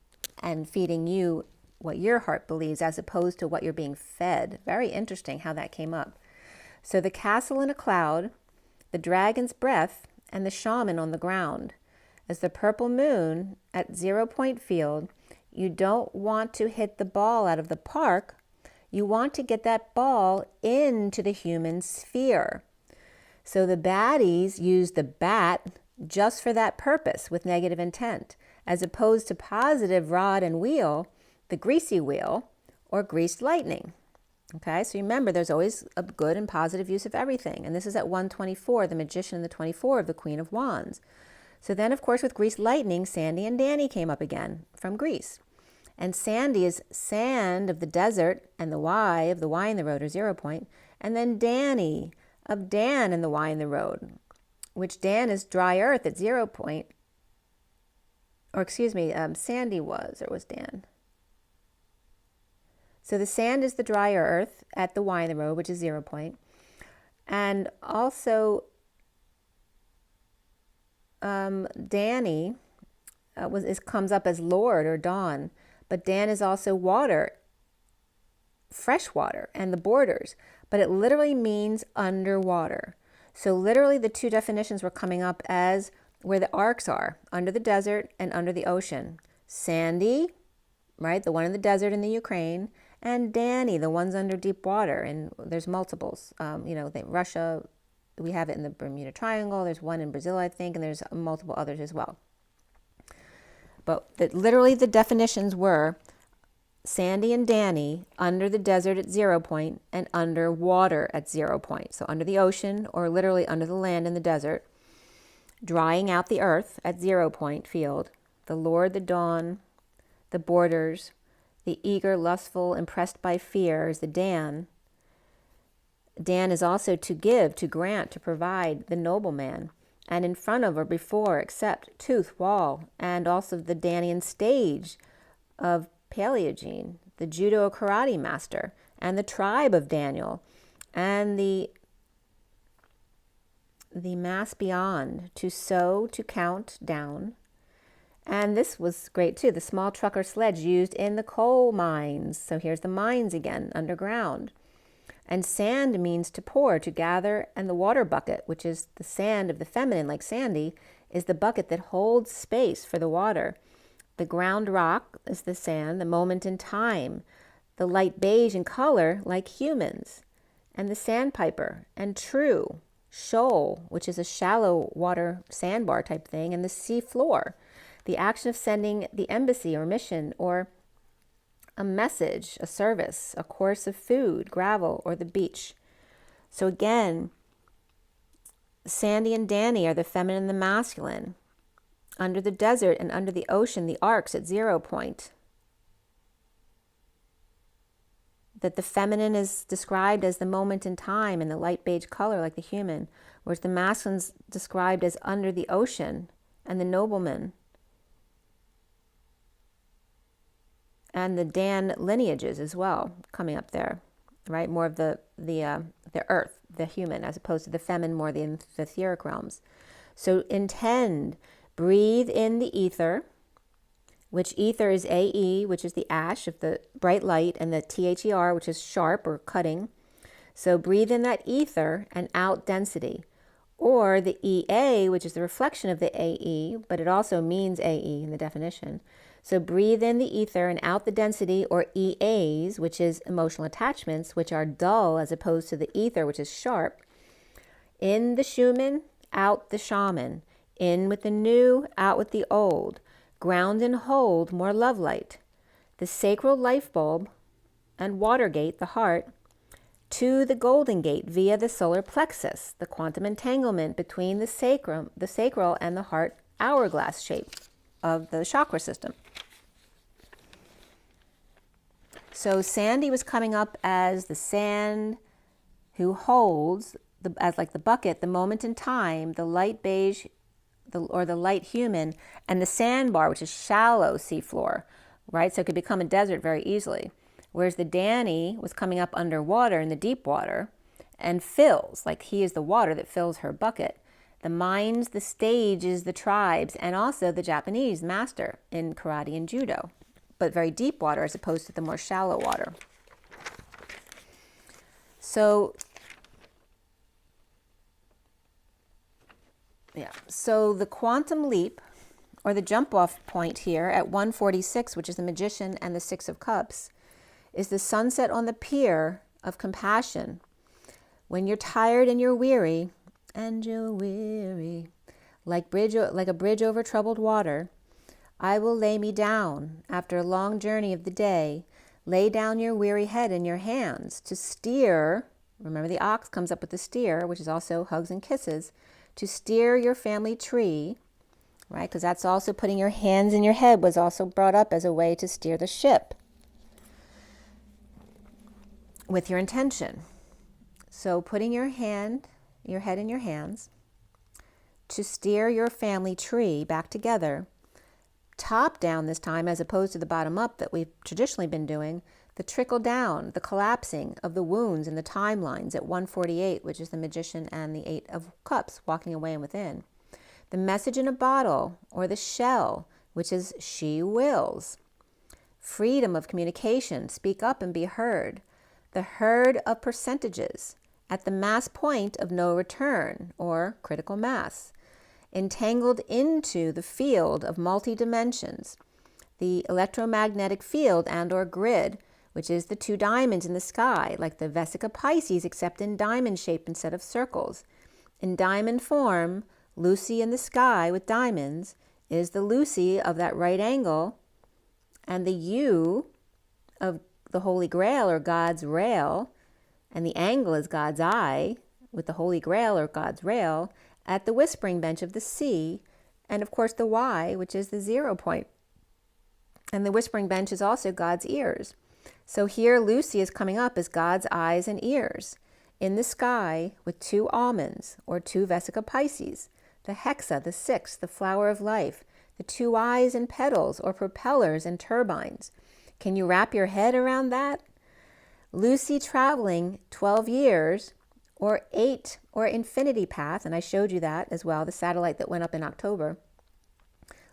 and feeding you what your heart believes as opposed to what you're being fed. Very interesting how that came up. So the castle in a cloud, the dragon's breath, and the shaman on the ground. As the purple moon at 0 point field, you don't want to hit the ball out of the park. You want to get that ball into the human sphere. So the baddies use the bat just for that purpose with negative intent, as opposed to positive rod and wheel, the greasy wheel, or greased lightning. Okay, so remember, there's always a good and positive use of everything. And this is at 124, the magician and the 24 of the Queen of Wands. So then, of course, with greased lightning, Sandy and Danny came up again from Greece. And Sandy is sand of the desert, and the Y of the Y in the road, or 0 point. And then Danny of Dan and the Y in the road, which Dan is dry earth at 0 point. Or excuse me, Sandy was, or was Dan? So the sand is the drier earth at the Y in the road, which is 0 point. And also Danny comes up as Lord or Dawn, but Dan is also water, fresh water, and the borders, but it literally means underwater. So literally the two definitions were coming up as where the arcs are, under the desert and under the ocean. Sandy, right, the one in the desert in the Ukraine, and Danny, the ones under deep water, and there's multiples. Russia, we have it in the Bermuda Triangle, there's one in Brazil, I think, and there's multiple others as well. But literally the definitions were Sandy and Danny under the desert at 0 point and under water at 0 point. So under the ocean, or literally under the land in the desert, drying out the earth at 0 point field, the Lord, the dawn, the borders, the eager, lustful, impressed by fear is the Dan. Dan is also to give, to grant, to provide, the nobleman, and in front of or before, except, tooth, wall, and also the Dannian stage of Paleogene, the judo karate master, and the tribe of Daniel, and the mass beyond, to sow, to count down. And this was great too, the small truck or sledge used in the coal mines. So here's the mines again, underground. And sand means to pour, to gather, and the water bucket, which is the sand of the feminine, like Sandy, is the bucket that holds space for the water. The ground rock is the sand, the moment in time, the light beige in color, like humans, and the sandpiper, and true, shoal, which is a shallow water sandbar type thing, and the sea floor, the action of sending the embassy or mission, or a message, a service, a course of food, gravel, or the beach. So again, Sandy and Danny are the feminine and the masculine. Under the desert and under the ocean, the arcs at 0 point. That the feminine is described as the moment in time in the light beige color like the human, whereas the masculine is described as under the ocean and the nobleman. And the Dan lineages as well coming up there, right? More of the earth, the human, as opposed to the feminine, more the etheric realms. So intend, breathe in the ether, which ether is AE, which is the ash of the bright light, and the THER, which is sharp or cutting. So breathe in that ether and out density. Or the EA, which is the reflection of the AE, but it also means AE in the definition. So breathe in the ether and out the density, or EAs, which is emotional attachments, which are dull as opposed to the ether, which is sharp. In the Schumann, out the shaman. In with the new, out with the old. Ground and hold more love light. The sacral life bulb and water gate, the heart, to the golden gate via the solar plexus, the quantum entanglement between the sacral and the heart hourglass shape. of the chakra system. So Sandy was coming up as the sand who holds, as like the bucket, the moment in time, the light beige, or the light human, and the sandbar, which is shallow seafloor, right? So it could become a desert very easily. Whereas the Danny was coming up underwater in the deep water and fills, like he is the water that fills her bucket. The minds, the stage is the tribes, and also the Japanese master in karate and judo, but very deep water as opposed to the more shallow water. So, so the quantum leap, or the jump off point here at 146, which is the Magician and the Six of Cups, is the sunset on the pier of compassion. When you're tired and you're weary, like a bridge over troubled water, I will lay me down after a long journey of the day. Lay down your weary head in your hands to steer. Remember, the ox comes up with the steer, which is also hugs and kisses, to steer your family tree, right? Because that's also putting your hands in your head was also brought up as a way to steer the ship with your intention. So putting your head in your hands to steer your family tree back together, top down this time as opposed to the bottom up that we've traditionally been doing, the trickle down, the collapsing of the wounds and the timelines at 148, which is the Magician and the Eight of Cups, walking away and within. The message in a bottle, or the shell, which is she wills. Freedom of communication, speak up and be heard. The herd of percentages, at the mass point of no return, or critical mass. Entangled into the field of multi-dimensions, the electromagnetic field and or grid, which is the two diamonds in the sky, like the Vesica Pisces, except in diamond shape instead of circles. In diamond form, Lucy in the sky with diamonds is the Lucy of that right angle, and the U of the Holy Grail, or God's rail, and the angle is God's eye with the Holy Grail, or God's rail, at the whispering bench of the sea, and of course the Y, which is the 0 point. And the whispering bench is also God's ears. So here Lucy is coming up as God's eyes and ears in the sky with two almonds, or two Vesica Pisces, the hexa, the six, the flower of life, the two eyes and petals, or propellers and turbines. Can you wrap your head around that? Lucy traveling 12 years, or 8, or infinity path, and I showed you that as well, the satellite that went up in October.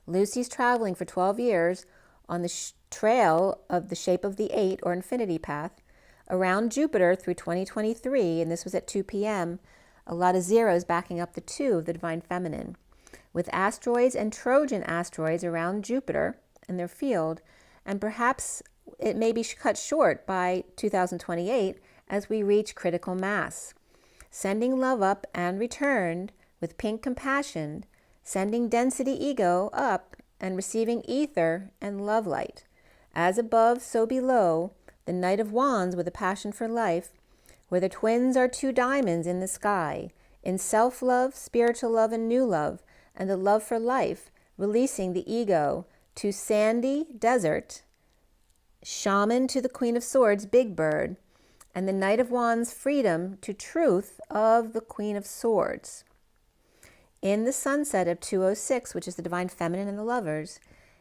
Lucy's traveling for 12 years on the trail of the shape of the 8, or infinity path, around Jupiter through 2023, and this was at 2 p.m., a lot of zeros backing up the 2 of the Divine Feminine, with asteroids and Trojan asteroids around Jupiter and their field, and perhaps it may be cut short by 2028 as we reach critical mass. Sending love up and returned with pink compassion, sending density ego up and receiving ether and love light. As above, so below, the Knight of Wands with a passion for life, where the twins are two diamonds in the sky, in self-love, spiritual love, and new love, and the love for life, releasing the ego to Sandy, desert, shaman to the Queen of Swords, big bird, and the Knight of Wands, freedom to truth of the Queen of Swords. In the sunset of 206, which is the Divine Feminine and the Lovers,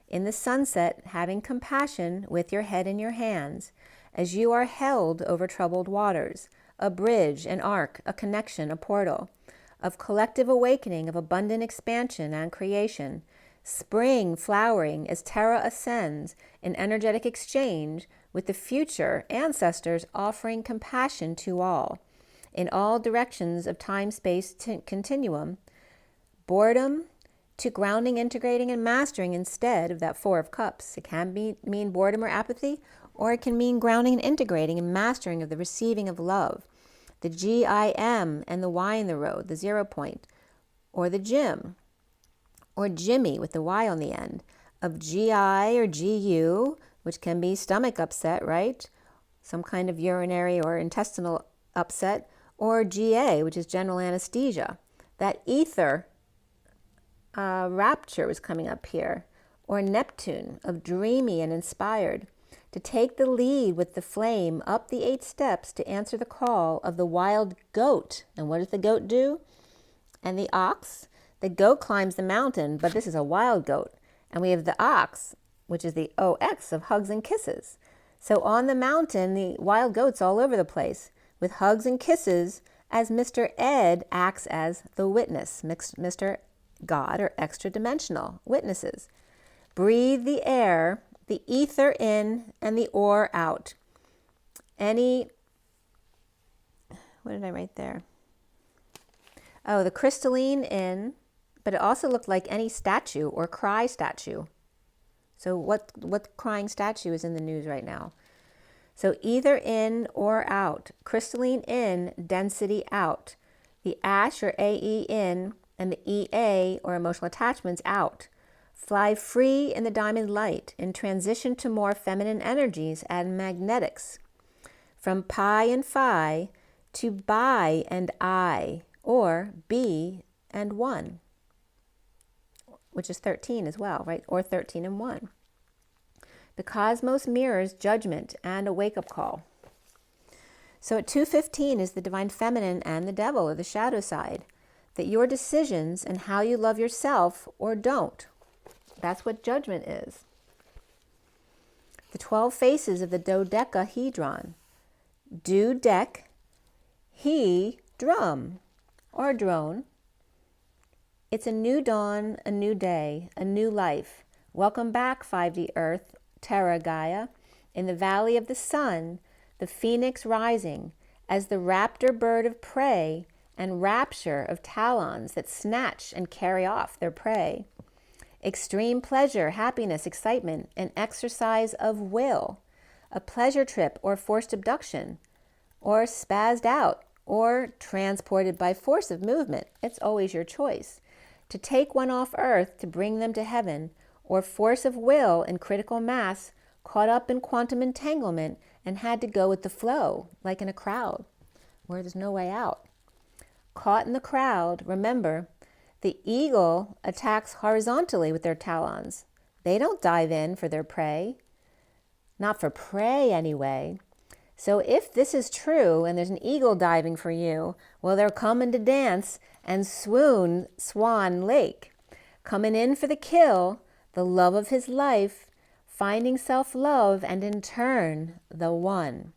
in the sunset, having compassion with your head in your hands, as you are held over troubled waters, a bridge, an arc, a connection, a portal, of collective awakening, of abundant expansion and creation, spring flowering as Terra ascends in energetic exchange with the future ancestors, offering compassion to all, in all directions of time-space continuum, boredom to grounding, integrating, and mastering instead of that 4 of Cups. It can mean boredom or apathy, or it can mean grounding and integrating and mastering of the receiving of love. The GIM and the Y in the road, the 0 point, or the Jim, or Jimmy with the Y on the end, of GI or GU, which can be stomach upset, right? Some kind of urinary or intestinal upset, or GA, which is general anesthesia. That ether rapture was coming up here, or Neptune, of dreamy and inspired, to take the lead with the flame up the 8 steps to answer the call of the wild goat. And what does the goat do? And the ox? The goat climbs the mountain, but this is a wild goat. And we have the ox, which is the OX of hugs and kisses. So on the mountain, the wild goat's all over the place with hugs and kisses, as Mr. Ed acts as the witness, Mr. God, or extra dimensional witnesses. Breathe the air, the ether in, and the ore out. What did I write there? Oh, the crystalline in, but it also looked like any statue or cry statue. So what crying statue is in the news right now? So either in or out. Crystalline in, density out. The ash or AE in, and the EA or emotional attachments out. Fly free in the diamond light, in transition to more feminine energies and magnetics. From pi and phi to bi and I, or B and 1, which is 13 as well, right? Or 13 and 1. The cosmos mirrors judgment and a wake-up call. So at 2:15 is the divine feminine and the devil, or the shadow side, that your decisions and how you love yourself or don't. That's what judgment is. The 12 faces of the dodecahedron. Do-dec, he, drum, or drone. It's a new dawn, a new day, a new life. Welcome back, 5D Earth, Terra Gaia, in the valley of the sun, the phoenix rising, as the raptor bird of prey and rapture of talons that snatch and carry off their prey. Extreme pleasure, happiness, excitement, an exercise of will, a pleasure trip or forced abduction, or spazzed out, or transported by force of movement. It's always your choice. To take one off earth to bring them to heaven, or force of will in critical mass, caught up in quantum entanglement and had to go with the flow, like in a crowd, where there's no way out. Caught in the crowd, remember, the eagle attacks horizontally with their talons. They don't dive in for their prey. Not for prey, anyway. So if this is true, and there's an eagle diving for you, well, they're coming to dance and swoon Swan Lake. Coming in for the kill, the love of his life, finding self-love, and in turn, the one.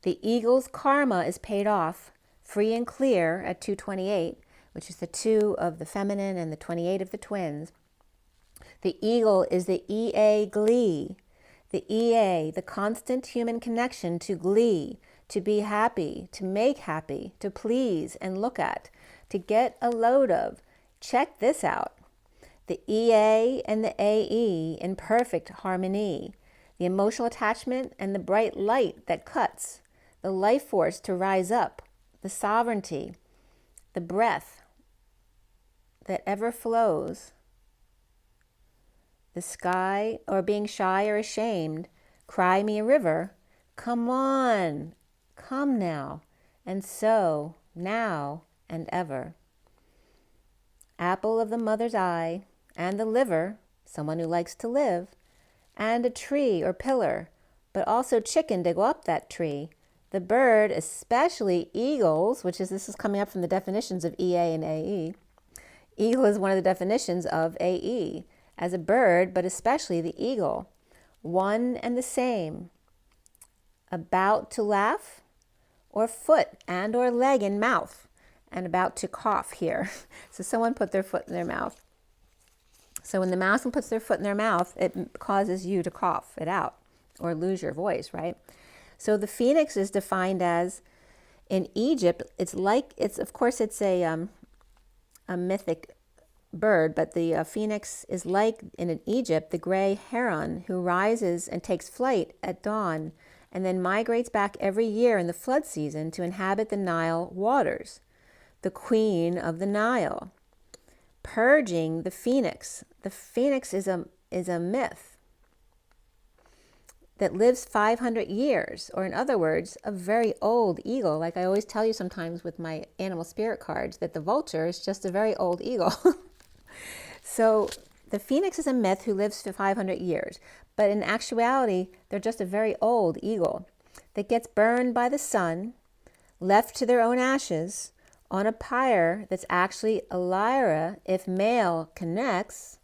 The eagle's karma is paid off, free and clear at 228, which is the 2 of the feminine and the 28 of the twins. The eagle is the EA glee. The EA, the constant human connection to glee, to be happy, to make happy, to please and look at, to get a load of. Check this out. The EA and the AE in perfect harmony. The emotional attachment and the bright light that cuts. The life force to rise up. The sovereignty. The breath that ever flows. The sky, or being shy or ashamed. Cry me a river. Come on. Come now. And so, now and ever. Apple of the mother's eye. And the liver, someone who likes to live, and a tree or pillar, but also chicken to go up that tree. The bird, especially eagles, this is coming up from the definitions of EA and AE. Eagle is one of the definitions of AE, as a bird, but especially the eagle. One and the same. About to laugh, or foot and or leg in mouth, and about to cough here. So someone put their foot in their mouth. So when the mouse puts their foot in their mouth, it causes you to cough it out or lose your voice, right? So the phoenix is defined as, in Egypt, it's a mythic bird, but the phoenix is like, in Egypt, the gray heron who rises and takes flight at dawn and then migrates back every year in the flood season to inhabit the Nile waters, the queen of the Nile. Purging the phoenix. The phoenix is a myth that lives 500 years, or in other words, a very old eagle. Like I always tell you sometimes with my animal spirit cards, that the vulture is just a very old eagle. So The phoenix is a myth who lives for 500 years, but in actuality, they're just a very old eagle that gets burned by the sun, left to their own ashes, on a pyre that's actually a lyra if male connects,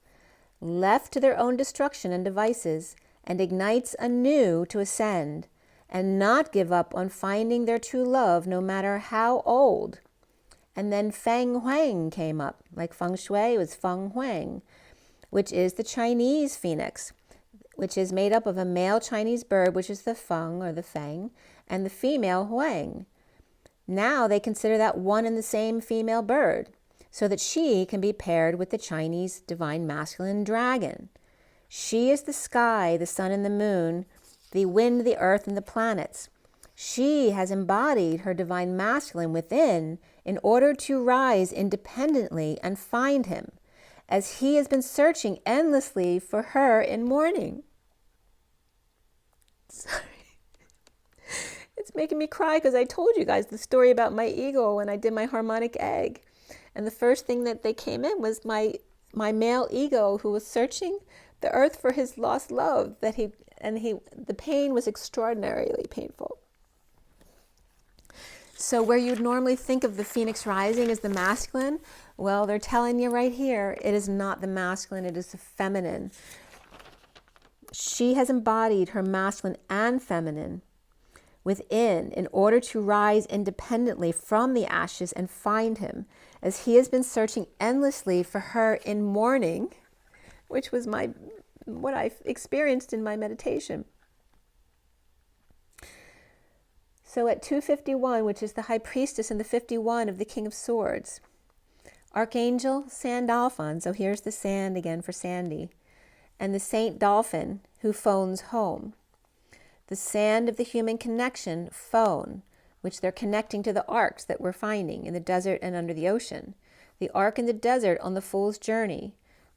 left to their own destruction and devices, and ignites anew to ascend, and not give up on finding their true love no matter how old. And then Feng Huang came up, like feng shui was Feng Huang, which is the Chinese phoenix, which is made up of a male Chinese bird, which is the Feng or the Feng, and the female Huang. Now they consider that one and the same female bird, so that she can be paired with the Chinese divine masculine dragon. She is the sky, the sun and the moon, the wind, the earth, and the planets. She has embodied her divine masculine within in order to rise independently and find him, as he has been searching endlessly for her in mourning. Sorry. It's making me cry because I told you guys the story about my eagle when I did my harmonic egg. And the first thing that they came in was my male ego who was searching the earth for his lost love, the pain was extraordinarily painful. So where you'd normally think of the phoenix rising as the masculine, well, they're telling you right here, it is not the masculine, it is the feminine. She has embodied her masculine and feminine within in order to rise independently from the ashes and find him, as he has been searching endlessly for her in mourning, which was what I experienced in my meditation. So at 251, which is the high priestess and the 51 of the King of Swords, Archangel Sandalphon, so here's the sand again for Sandy, and the Saint Dolphin who phones home. The sand of the human connection, phone, which they're connecting to the arcs that we're finding in the desert and under the ocean. The arc in the desert on the fool's journey.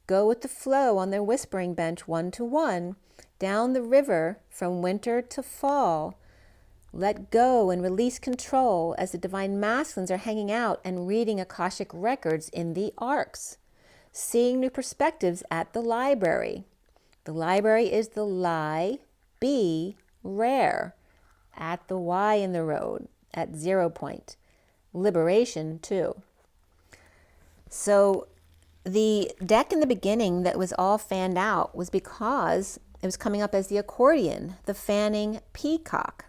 Go with the flow on their whispering bench 1 to 1, down the river from winter to fall. Let go and release control as the divine masculines are hanging out and reading Akashic records in the arcs. Seeing new perspectives at the library. The library is the lie, be, rare, at the Y in the road, at 0 point. Liberation, too. So the deck in the beginning that was all fanned out was because it was coming up as the accordion, the fanning peacock.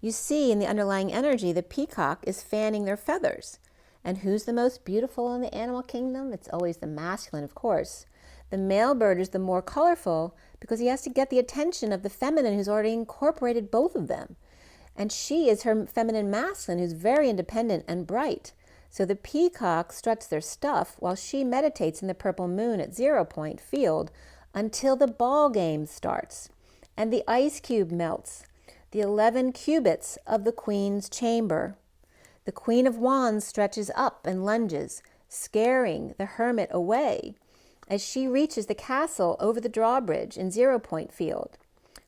You see in the underlying energy, the peacock is fanning their feathers. And who's the most beautiful in the animal kingdom? It's always the masculine, of course. The male bird is the more colorful because he has to get the attention of the feminine who's already incorporated both of them. And she is her feminine masculine who's very independent and bright. So the peacock struts their stuff while she meditates in the purple moon at 0 point field until the ball game starts and the ice cube melts, the 11 cubits of the queen's chamber. The Queen of Wands stretches up and lunges, scaring the hermit away as she reaches the castle over the drawbridge in 0 point field.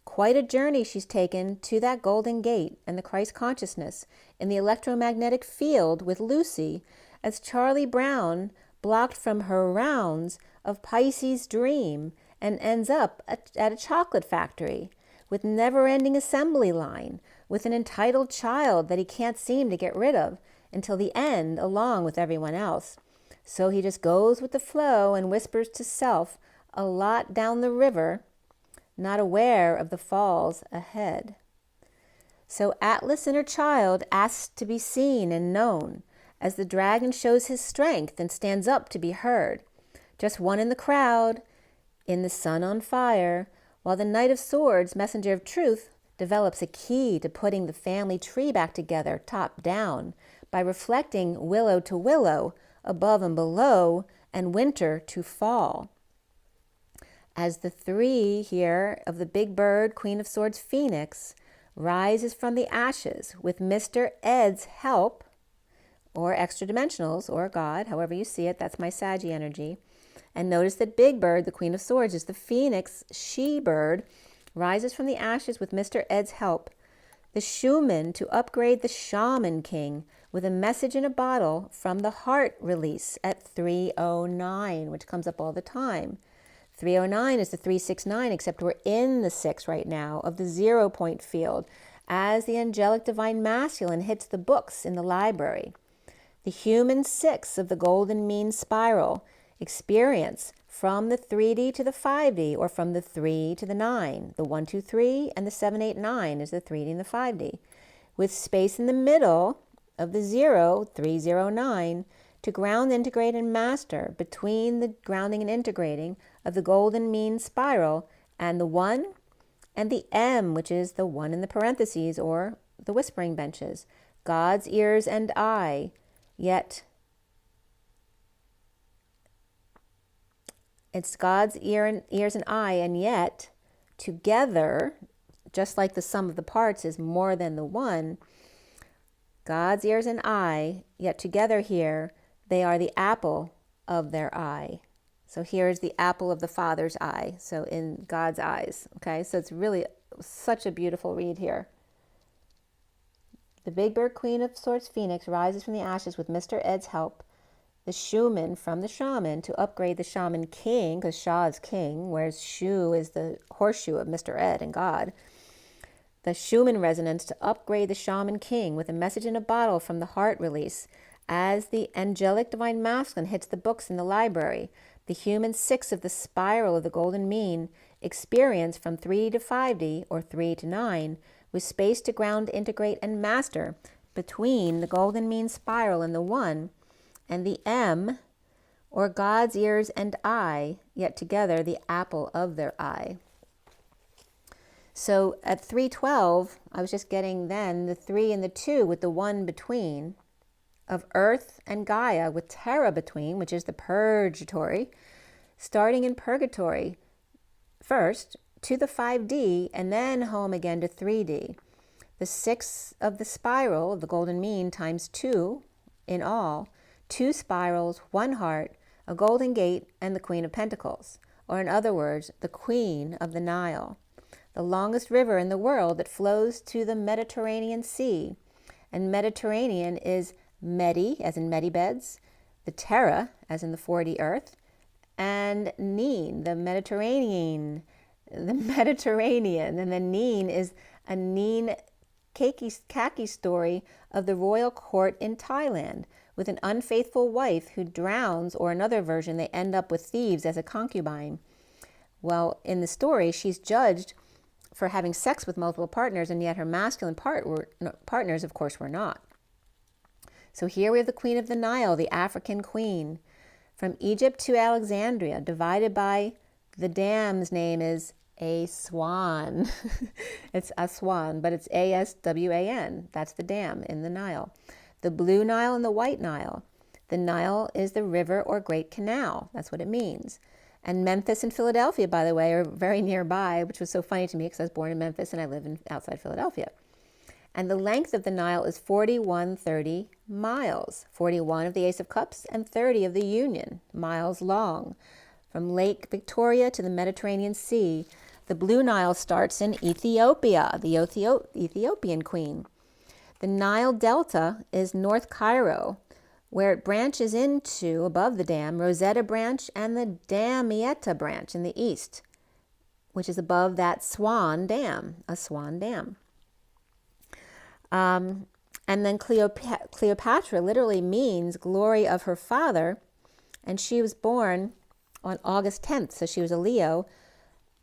Quite a journey she's taken to that golden gate and the Christ consciousness in the electromagnetic field with Lucy as Charlie Brown blocked from her rounds of Pisces' dream and ends up at a chocolate factory with never-ending assembly line with an entitled child that he can't seem to get rid of until the end along with everyone else. So he just goes with the flow and whispers to self a lot down the river, not aware of the falls ahead. So Atlas and her child asks to be seen and known as the dragon shows his strength and stands up to be heard. Just one in the crowd, in the sun on fire, while the Knight of Swords, messenger of truth, develops a key to putting the family tree back together top down by reflecting willow to willow, above and below, and winter to fall. As the 3 here of the big bird, Queen of Swords, Phoenix, rises from the ashes with Mr. Ed's help, or extra dimensionals, or God, however you see it, that's my Saggy energy. And notice that big bird, the Queen of Swords, is the Phoenix she-bird, rises from the ashes with Mr. Ed's help the Schumann to upgrade the shaman king with a message in a bottle from the heart release at 309, which comes up all the time. 309 is the 369, except we're in the 6 right now of the 0 point field as the angelic divine masculine hits the books in the library. The human 6 of the golden mean spiral experience from the 3D to the 5D, or from the 3 to the 9. The 1, 2, 3 and the 7, 8, 9 is the 3D and the 5D, with space in the middle of the 0, 3, 0, 9, to ground, integrate, and master between the grounding and integrating of the golden mean spiral and the 1 and the M, which is the 1 in the parentheses, or the whispering benches. God's ears and eye, yet it's God's ears and eye, and yet together, just like the sum of the parts is more than the 1, God's ears and eye, yet together here, they are the apple of their eye. So here's the apple of the Father's eye, so in God's eyes, okay? So it's really such a beautiful read here. The Big Bird Queen of Swords Phoenix rises from the ashes with Mr. Ed's help. The Schumann from the shaman to upgrade the shaman king, because Sha is king, whereas Shu is the horseshoe of Mr. Ed and God. The Schumann resonance to upgrade the shaman king with a message in a bottle from the heart release as the angelic divine masculine hits the books in the library. The human 6 of the spiral of the golden mean experience from 3 to 5D, or 3 to 9, with space to ground, integrate, and master between the golden mean spiral and the 1 and the M, or God's ears and eye, yet together the apple of their eye. So at 312, I was just getting then the 3 and the 2 with the 1 between, of Earth and Gaia with Terra between, which is the purgatory, starting in purgatory first to the 5D and then home again to 3D. The 6 of the spiral of the golden mean times 2 in all, 2 spirals, 1 heart, a golden gate, and the Queen of Pentacles, or in other words, the Queen of the Nile, the longest river in the world that flows to the Mediterranean Sea. And Mediterranean is Medi, as in Medibeds, the Terra, as in the 4D Earth, and Neen, the Mediterranean, and the Neen is a Neen khaki story of the royal court in Thailand, with an unfaithful wife who drowns, or another version, they end up with thieves as a concubine. Well, in the story, she's judged for having sex with multiple partners, and yet her masculine partners, of course, were not. So here we have the Queen of the Nile, the African queen, from Egypt to Alexandria, divided by the dam's name is Aswan. It's Aswan, but it's A-S-W-A-N. That's the dam in the Nile. The Blue Nile and the White Nile. The Nile is the river or great canal. That's what it means. And Memphis and Philadelphia, by the way, are very nearby, which was so funny to me because I was born in Memphis and I live outside Philadelphia. And the length of the Nile is 4130 miles, 41 of the Ace of Cups and 30 of the Union miles long. From Lake Victoria to the Mediterranean Sea, the Blue Nile starts in Ethiopia, the Ethiopian queen. The Nile Delta is North Cairo, where it branches into, above the dam, Rosetta Branch and the Damietta Branch in the east, which is above that Swan Dam, a Swan Dam. And then Cleopatra literally means glory of her father, and she was born on August 10th, so she was a Leo,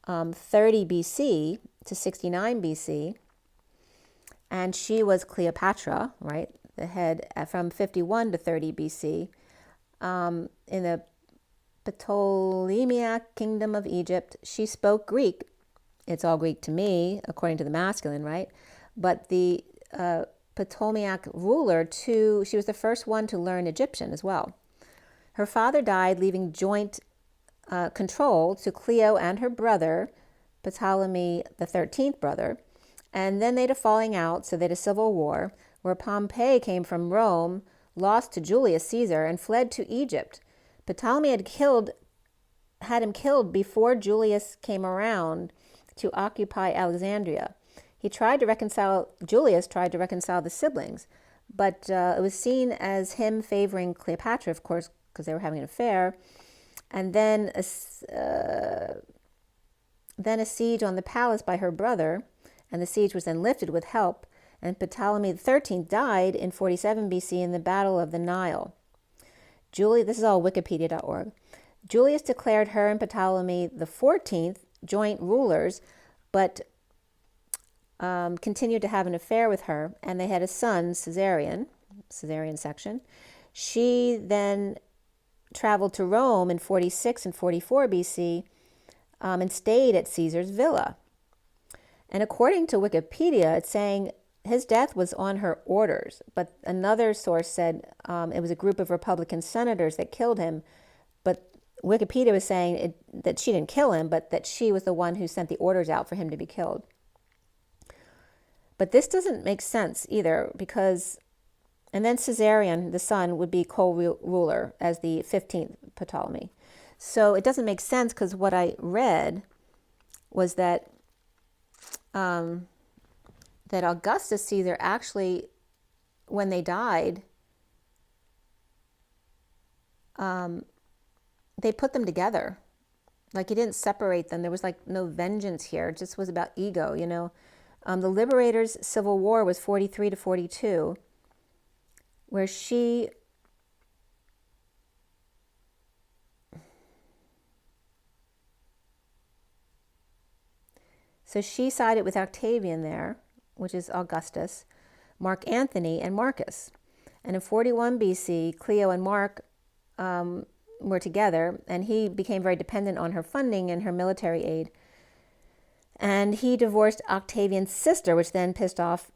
30 BC to 69 BC, and she was Cleopatra, right, the head from 51 to 30 BC, in the Ptolemaic kingdom of Egypt. She spoke Greek. It's all Greek to me, according to the masculine, right? But the Ptolemaic ruler, she was the first one to learn Egyptian as well. Her father died, leaving joint control to Cleo and her brother, Ptolemy the 13th brother, and then they had a falling out, so they had a civil war, where Pompey came from Rome, lost to Julius Caesar, and fled to Egypt. Ptolemy had him killed before Julius came around to occupy Alexandria. Julius tried to reconcile the siblings, but it was seen as him favoring Cleopatra, of course, because they were having an affair. And then a siege on the palace by her brother, and the siege was then lifted with help, and Ptolemy XIII died in 47 BC in the Battle of the Nile. This is all wikipedia.org. Julius declared her and Ptolemy XIV joint rulers, but continued to have an affair with her, and they had a son, Caesarion section. She then traveled to Rome in 46 and 44 BC and stayed at Caesar's villa. And according to Wikipedia, it's saying his death was on her orders, but another source said it was a group of Republican senators that killed him, but Wikipedia was saying that she didn't kill him, but that she was the one who sent the orders out for him to be killed. But this doesn't make sense either, because, and then Caesarion, the son, would be co-ruler as the 15th Ptolemy. So it doesn't make sense, because what I read was that that Augustus Caesar actually, when they died, they put them together. Like, he didn't separate them. There was like no vengeance here. It just was about ego, you know. The Liberators' Civil War was 43 to 42, where she sided with Octavian there, which is Augustus, Mark Antony, and Marcus. And in 41 BC, Cleo and Mark were together, and he became very dependent on her funding and her military aid. And he divorced Octavian's sister, which then pissed off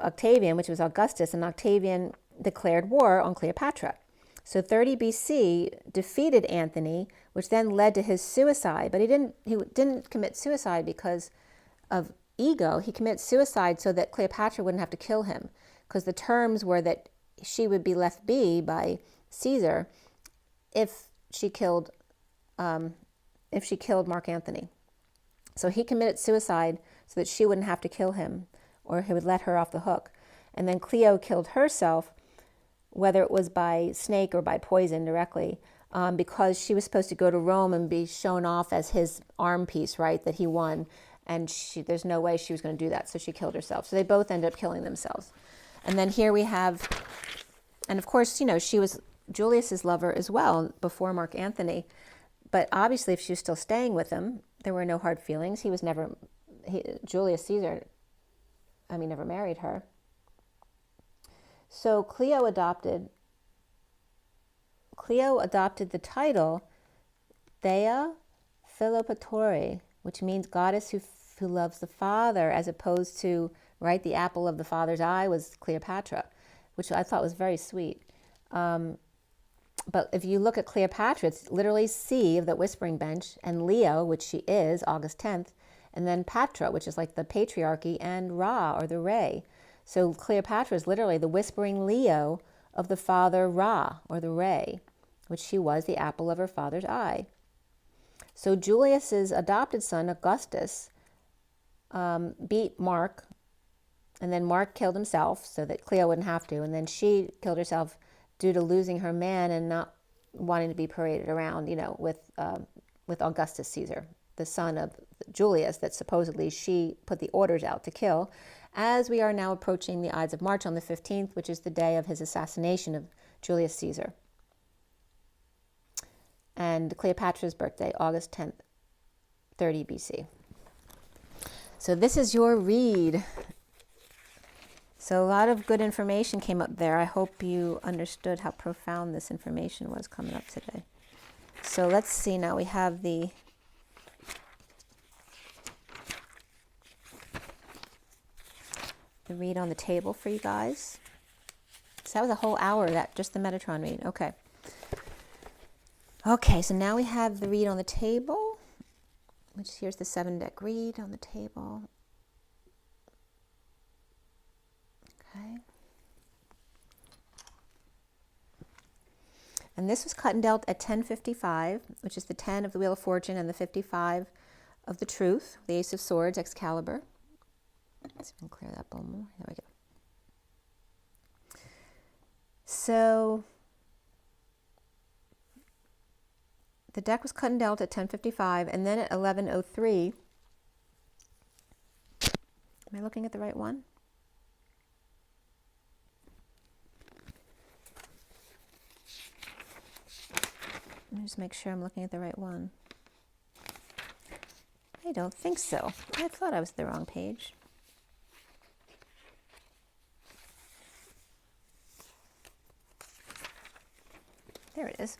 Octavian, which was Augustus, and Octavian declared war on Cleopatra. So 30 BC defeated Antony, which then led to his suicide. But he didn't commit suicide because of ego. He committed suicide so that Cleopatra wouldn't have to kill him, because the terms were that she would be left be by Caesar if she killed Mark Antony. So he committed suicide so that she wouldn't have to kill him, or he would let her off the hook. And then Cleo killed herself, whether it was by snake or by poison directly, because she was supposed to go to Rome and be shown off as his arm piece, right, that he won. And there's no way she was going to do that, so she killed herself. So they both ended up killing themselves. And then here we have, and of course, you know, she was Julius's lover as well before Mark Antony. But obviously, if she was still staying with him, there were no hard feelings. Julius Caesar, never married her. So Cleo adopted the title Thea Philopatore, which means goddess who loves the father, as opposed to, right, the apple of the father's eye was Cleopatra, which I thought was very sweet. But if you look at Cleopatra, it's literally C of the whispering bench, and Leo, which she is, August 10th, and then Patra, which is like the patriarchy, and Ra, or the Ray. So Cleopatra is literally the whispering Leo of the father Ra, or the Ray, which she was the apple of her father's eye. So Julius's adopted son, Augustus, beat Mark, and then Mark killed himself so that Cleo wouldn't have to, and then she killed herself due to losing her man and not wanting to be paraded around, you know, with Augustus Caesar, the son of Julius, that supposedly she put the orders out to kill, as we are now approaching the Ides of March on the 15th, which is the day of his assassination of Julius Caesar. And Cleopatra's birthday, August 10th, 30 BC. So this is your read. So a lot of good information came up there. I hope you understood how profound this information was coming up today. So let's see now. We have the read on the table for you guys. So that was a whole hour, just the Metatron read. Okay. Okay, so now we have the read on the table, which here's the 7-deck read on the table. Okay. And this was cut and dealt at 10:55, which is the 10 of the Wheel of Fortune and the 55 of the Truth, the Ace of Swords, Excalibur. Let's even clear that bowl more. There we go. So the deck was cut and dealt at 10:55, and then at 11:03. Am I looking at the right one? Let me just make sure I'm looking at the right one. I don't think so. I thought I was the wrong page. There it is.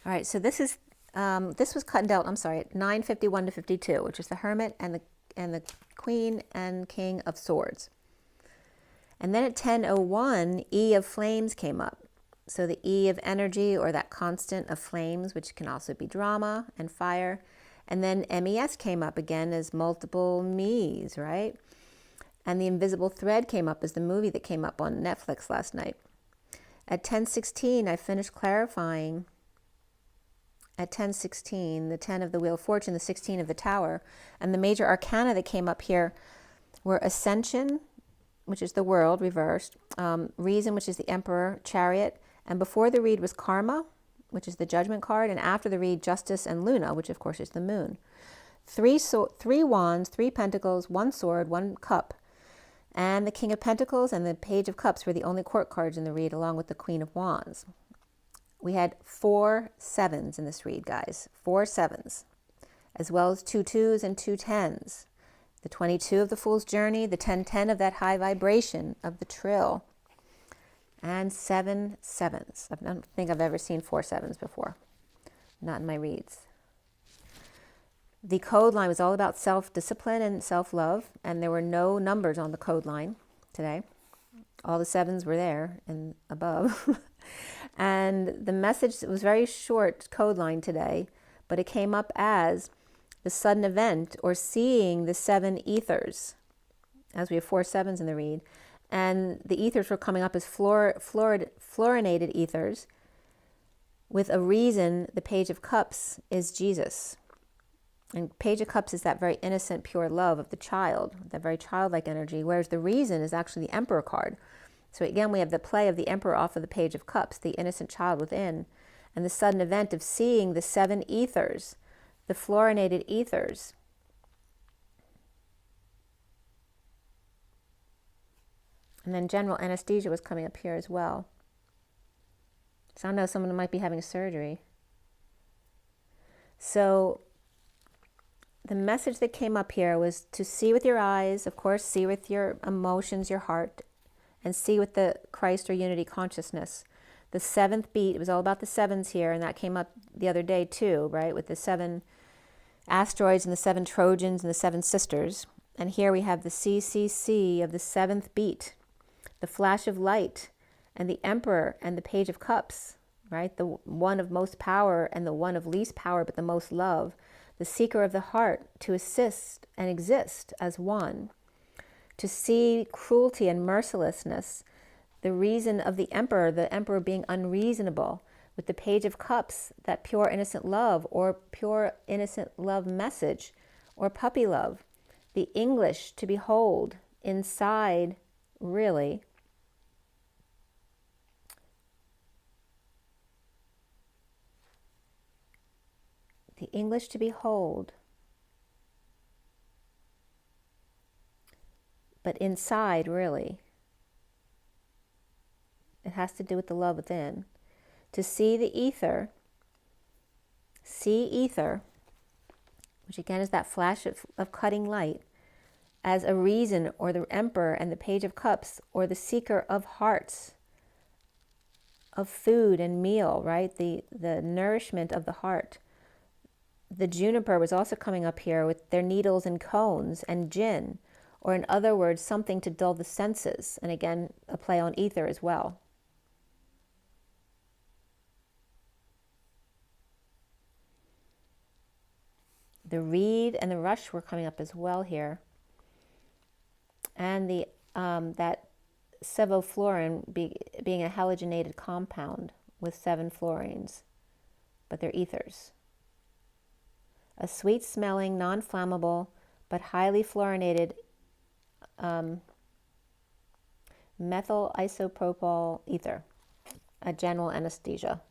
All right, so this is this was cut and dealt, I'm sorry, at 9:51 to 52, which is the Hermit and the Queen and King of Swords. And then at 10:01, E of Flames came up. So the E of energy, or that constant of flames, which can also be drama and fire. And then MES came up again as multiple me's, right? And the Invisible Thread came up as the movie that came up on Netflix last night. At 10:16, I finished clarifying. At 10:16, the 10 of the Wheel of Fortune, the 16 of the Tower. And the major arcana that came up here were Ascension, which is the World reversed, Reason, which is the Emperor, Chariot, and before the read was Karma, which is the Judgment card, and after the read, Justice and Luna, which of course is the Moon. Three wands, 3 pentacles, 1 sword, 1 cup, and the King of Pentacles and the Page of Cups were the only court cards in the read, along with the Queen of Wands. We had 4 sevens in this read, guys, 4 sevens, as well as 2 2s and 2 10s. The 22 of the Fool's Journey, the 10-10 of that high vibration of the Trill, and 7 sevens. I don't think I've ever seen 4 sevens before, not in my reads. The code line was all about self-discipline and self-love, and there were no numbers on the code line today. All the sevens were there and above. And the message was very short code line today, but it came up as the sudden event, or seeing the 7 ethers, as we have 4 sevens in the read. And the ethers were coming up as fluorinated ethers. With a reason, the Page of Cups is Jesus. And Page of Cups is that very innocent, pure love of the child, that very childlike energy, whereas the reason is actually the Emperor card. So again, we have the play of the Emperor off of the Page of Cups, the innocent child within, and the sudden event of seeing the 7 ethers, the fluorinated ethers. And then general anesthesia was coming up here as well. So I know someone might be having surgery. So the message that came up here was to see with your eyes, of course, see with your emotions, your heart, and see with the Christ or unity consciousness. The 7th beat, it was all about the sevens here, and that came up the other day too, right, with the 7 asteroids and the 7 Trojans and the 7 sisters. And here we have the CCC of the 7th beat, the flash of light, and the Emperor and the Page of Cups, right, the one of most power and the one of least power but the most love, the seeker of the heart, to assist and exist as one, to see cruelty and mercilessness, the reason of the Emperor being unreasonable, with the Page of Cups, that pure innocent love, or pure innocent love message, or puppy love, the English to behold inside, really. The English to behold, but inside, really. It has to do with the love within. To see the ether, which again is that flash of cutting light, as a reason, or the Emperor and the Page of Cups, or the seeker of hearts, of food and meal, right? The nourishment of the heart. The juniper was also coming up here with their needles and cones and gin, or in other words, something to dull the senses. And again, a play on ether as well. The reed and the rush were coming up as well here. And the that sevofluorine being a halogenated compound with 7 fluorines, but they're ethers. a sweet-smelling, non-flammable, but highly fluorinated methyl isopropyl ether, a general anesthesia.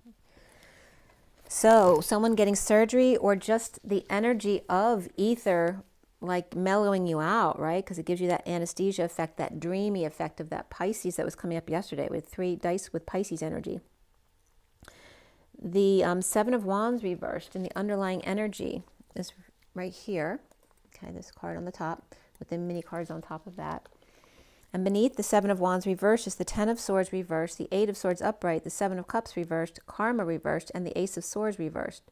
So someone getting surgery or just the energy of ether, like mellowing you out, right? Because it gives you that anesthesia effect, that dreamy effect of that Pisces that was coming up yesterday with 3 dice with Pisces energy. The 7 of Wands reversed, and the underlying energy is right here. Okay, this card on the top with the mini cards on top of that. And beneath the 7 of Wands reversed is the 10 of Swords reversed, the 8 of Swords upright, the 7 of Cups reversed, Karma reversed, and the Ace of Swords reversed.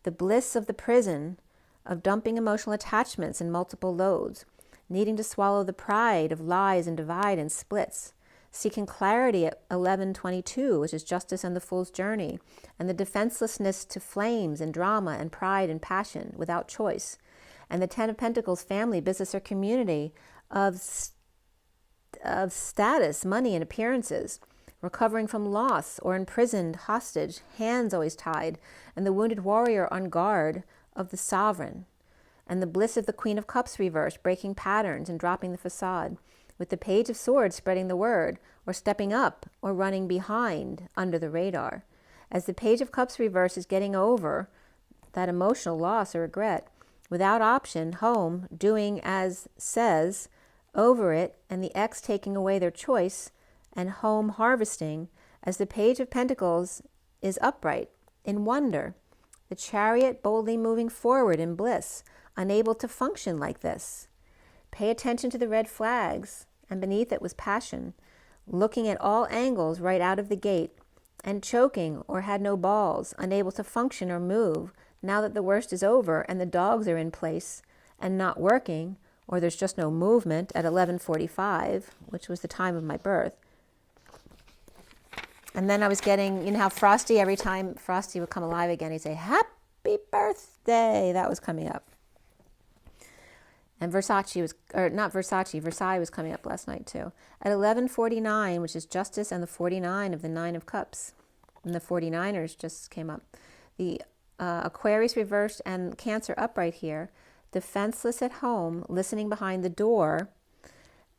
The bliss of the prison of dumping emotional attachments in multiple loads, needing to swallow the pride of lies and divide and splits, seeking clarity at 11:22, which is justice and the fool's journey, and the defenselessness to flames and drama and pride and passion without choice, and the 10 of Pentacles, family, business, or community of status, money, and appearances, recovering from loss or imprisoned, hostage, hands always tied, and the wounded warrior on guard of the sovereign, and the bliss of the Queen of Cups reversed, breaking patterns and dropping the facade, with the Page of Swords spreading the word, or stepping up or running behind under the radar, as the Page of Cups reversed is getting over that emotional loss or regret, without option, home, doing as says, over it, and the ex taking away their choice, and home harvesting, as the Page of Pentacles is upright, in wonder, the Chariot boldly moving forward in bliss, unable to function like this. Pay attention to the red flags, and beneath it was passion, looking at all angles right out of the gate, and choking or had no balls, unable to function or move, now that the worst is over and the dogs are in place and not working, or there's just no movement at 11:45, which was the time of my birth. And then I was getting, you know how Frosty, every time Frosty would come alive again, he'd say, "Happy birthday." That was coming up. And Versace was coming up last night too. At 11:49, which is justice and the 49 of the 9 of Cups. And the 49ers just came up. The Aquarius reversed and Cancer upright here. Defenseless at home, listening behind the door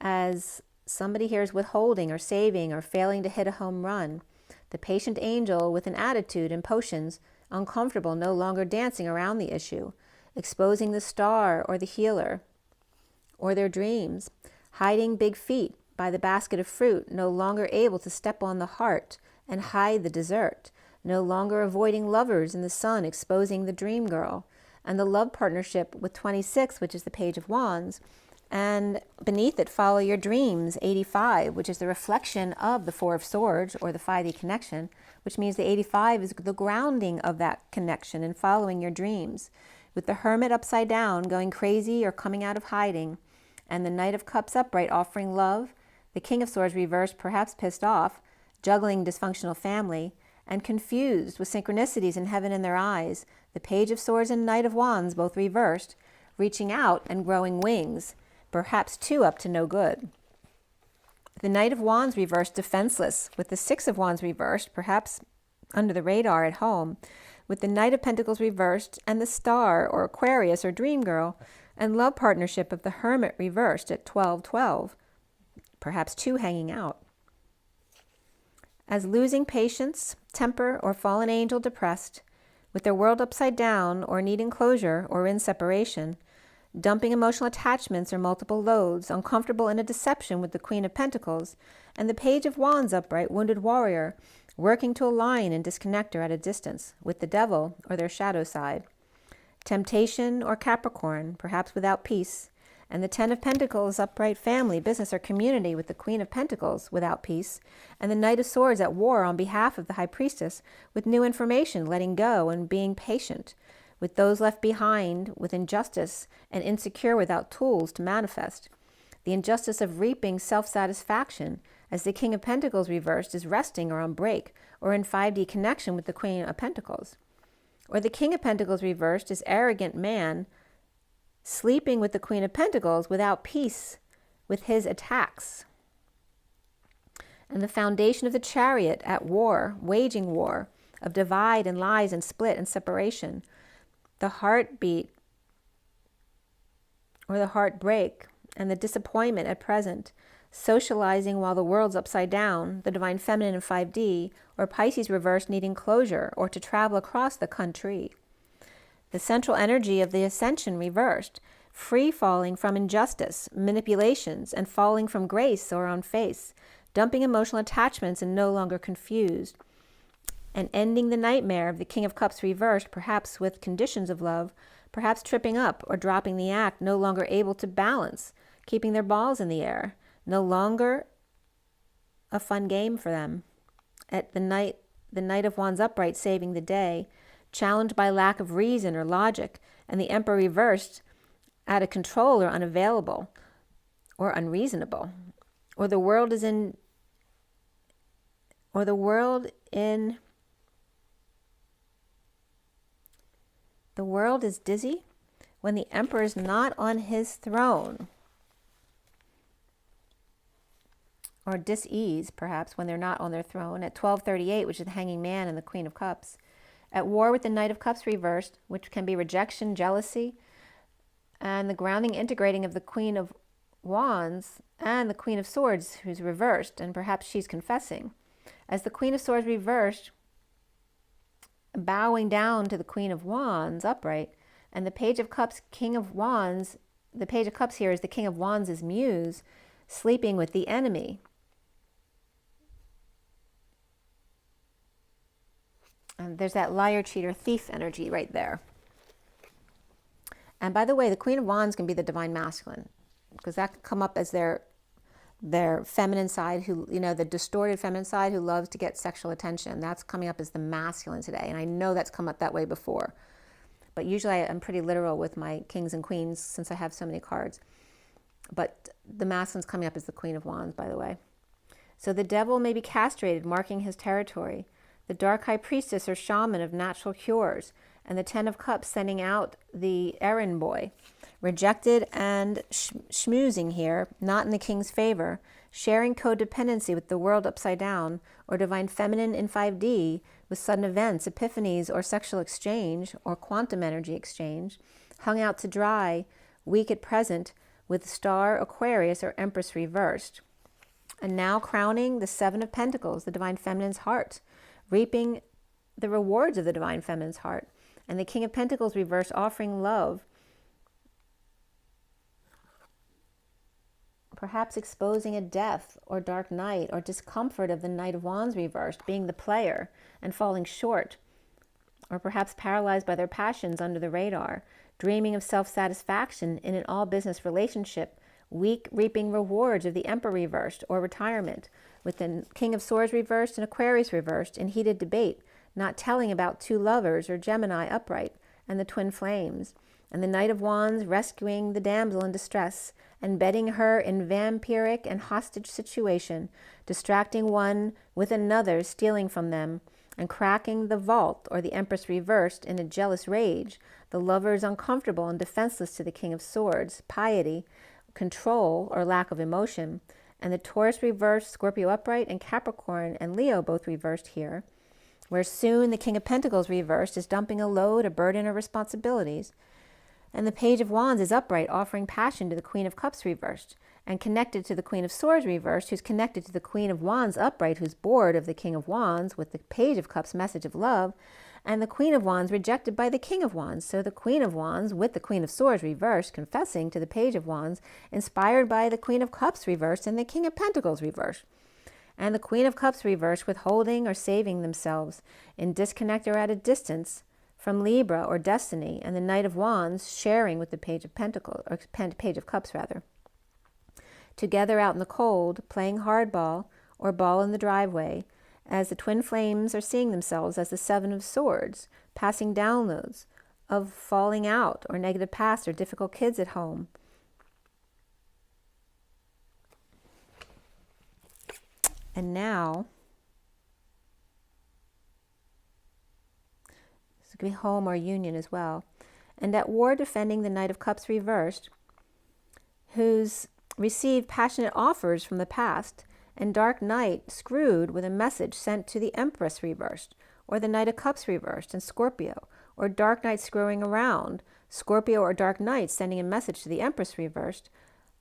as somebody here is withholding or saving or failing to hit a home run. The patient angel with an attitude and potions, uncomfortable, no longer dancing around the issue, exposing the star or the healer or their dreams, hiding big feet by the basket of fruit, no longer able to step on the heart and hide the dessert, no longer avoiding lovers in the sun, exposing the dream girl, and the love partnership with 26, which is the Page of Wands, and beneath it, follow your dreams, 85, which is the reflection of the 4 of Swords, or the 5e connection, which means the 85 is the grounding of that connection and following your dreams, with the Hermit upside down, going crazy or coming out of hiding, and the Knight of Cups upright, offering love, the King of Swords reversed, perhaps pissed off, juggling dysfunctional family, and confused with synchronicities in heaven in their eyes, the Page of Swords and Knight of Wands both reversed, reaching out and growing wings, perhaps 2 up to no good. The Knight of Wands reversed, defenseless, with the 6 of Wands reversed, perhaps under the radar at home, with the Knight of Pentacles reversed, and the Star, or Aquarius, or Dream Girl, and love partnership of the Hermit reversed at 12:12, perhaps 2 hanging out. As losing patience, temper, or fallen angel depressed, with their world upside down, or needing closure, or in separation, dumping emotional attachments or multiple loads, uncomfortable in a deception with the Queen of Pentacles, and the Page of Wands upright, wounded warrior, working to align and disconnect or at a distance, with the devil, or their shadow side. Temptation or Capricorn, perhaps without peace, and the 10 of Pentacles, upright family, business, or community with the Queen of Pentacles without peace, and the Knight of Swords at war on behalf of the High Priestess with new information, letting go and being patient, with those left behind with injustice and insecure without tools to manifest. The injustice of reaping self-satisfaction, as the King of Pentacles reversed is resting or on break or in 5D connection with the Queen of Pentacles. Or the King of Pentacles reversed is arrogant man, sleeping with the Queen of Pentacles without peace with his attacks. And the foundation of the Chariot at war, waging war, of divide and lies and split and separation, the heartbeat or the heartbreak and the disappointment at present, socializing while the world's upside down, the divine feminine in 5D, or Pisces reversed needing closure or to travel across the country. The central energy of the ascension reversed, free falling from injustice, manipulations, and falling from grace or on face, dumping emotional attachments and no longer confused, and ending the nightmare of the King of Cups reversed, perhaps with conditions of love, perhaps tripping up or dropping the act, no longer able to balance, keeping their balls in the air, no longer a fun game for them. At the Knight of Wands upright saving the day, challenged by lack of reason or logic, and the Emperor reversed, out of control or unavailable or unreasonable, or the world is dizzy when the Emperor is not on his throne, or dis-ease perhaps when they're not on their throne at 1238, which is the Hanging Man and the Queen of Cups, at war with the Knight of Cups reversed, which can be rejection, jealousy, and the grounding, integrating of the Queen of Wands and the Queen of Swords, who's reversed, and perhaps she's confessing. As the Queen of Swords reversed, bowing down to the Queen of Wands upright, and the Page of Cups, King of Wands, the Page of Cups here is the King of Wands' muse, sleeping with the enemy. And there's that liar, cheater, thief energy right there. And by the way, the Queen of Wands can be the divine masculine, because that can come up as their feminine side, who, the distorted feminine side who loves to get sexual attention. That's coming up as the masculine today. And I know that's come up that way before. But usually I'm pretty literal with my kings and queens since I have so many cards. But the masculine's coming up as the Queen of Wands, by the way. So the devil may be castrated, marking his territory. The dark high priestess or shaman of natural cures, and the 10 of Cups sending out the errand boy. Rejected and schmoozing here, not in the king's favor, sharing codependency with the world upside down, or divine feminine in 5D with sudden events, epiphanies, or sexual exchange, or quantum energy exchange, hung out to dry, weak at present, with star Aquarius or Empress reversed. And now crowning the 7 of Pentacles, the divine feminine's heart, reaping the rewards of the divine feminine's heart, and the King of Pentacles reversed, offering love, perhaps exposing a death or dark night or discomfort of the Knight of Wands reversed, being the player and falling short, or perhaps paralyzed by their passions under the radar, dreaming of self-satisfaction in an all-business relationship, weak, reaping rewards of the Emperor reversed or retirement, with the King of Swords reversed and Aquarius reversed in heated debate, not telling about 2 lovers or Gemini upright and the twin flames, and the Knight of Wands rescuing the damsel in distress and bedding her in vampiric and hostage situation, distracting one with another, stealing from them, and cracking the vault or the Empress reversed in a jealous rage, the lovers uncomfortable and defenseless to the King of Swords, piety, control or lack of emotion, and the Taurus reversed, Scorpio upright, and Capricorn and Leo both reversed here, where soon the King of Pentacles reversed is dumping a load, a burden, or responsibilities, and the Page of Wands is upright, offering passion to the Queen of Cups reversed, and connected to the Queen of Swords reversed, who's connected to the Queen of Wands upright, who's bored of the King of Wands with the Page of Cups message of love, and the Queen of Wands rejected by the King of Wands. So the Queen of Wands with the Queen of Swords reversed, confessing to the Page of Wands, inspired by the Queen of Cups reversed and the King of Pentacles reversed. And the Queen of Cups reversed, withholding or saving themselves in disconnect or at a distance from Libra or Destiny, and the Knight of Wands sharing with the Page of Pentacles, or Page of Cups rather. Together out in the cold, playing hardball or ball in the driveway, as the twin flames are seeing themselves as the 7 of Swords, passing downloads of falling out or negative past or difficult kids at home. And now, this could be home or union as well. And at war defending the Knight of Cups reversed, who's received passionate offers from the past, and dark night screwed with a message sent to the Empress reversed, or the Knight of Cups reversed, and Scorpio, or dark night screwing around. Scorpio or dark night sending a message to the Empress reversed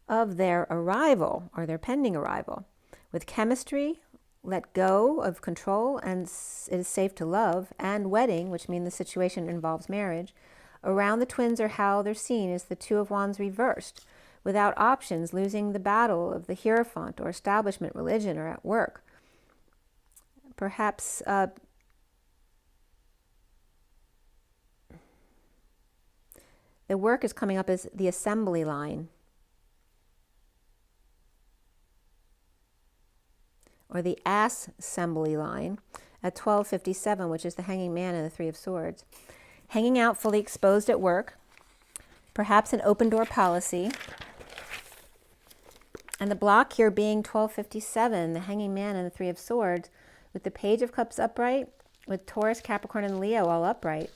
of their arrival or their pending arrival. With chemistry, let go of control and it is safe to love, and wedding, which means the situation involves marriage. Around the twins or how they're seen is the Two of Wands reversed. Without options, losing the battle of the Hierophant or establishment, religion, or at work. Perhaps the work is coming up as the assembly line or the assembly line at 1257, which is the Hanging Man and the Three of Swords. Hanging out fully exposed at work, perhaps an open door policy. And the block here being 1257, the Hanging Man and the Three of Swords, with the Page of Cups upright, with Taurus, Capricorn, and Leo all upright,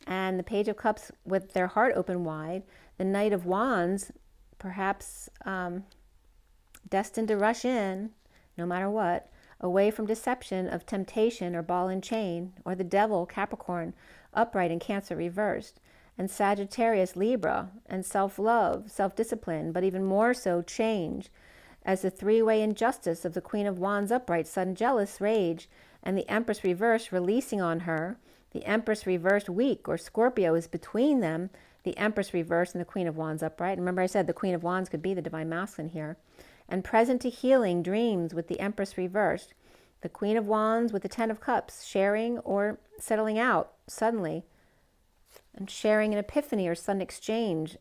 and the Page of Cups with their heart open wide, the Knight of Wands, perhaps destined to rush in, no matter what, away from deception of temptation or ball and chain, or the Devil, Capricorn, upright and Cancer reversed, and Sagittarius, Libra, and self-love, self-discipline, but even more so change, as the three-way injustice of the Queen of Wands upright, sudden jealous rage, and the Empress reversed releasing on her, the Empress reversed weak, or Scorpio is between them, the Empress reversed and the Queen of Wands upright. Remember I said the Queen of Wands could be the Divine Masculine here. And present to healing dreams with the Empress reversed, the Queen of Wands with the Ten of Cups, sharing or settling out suddenly, and sharing an epiphany or sudden exchange,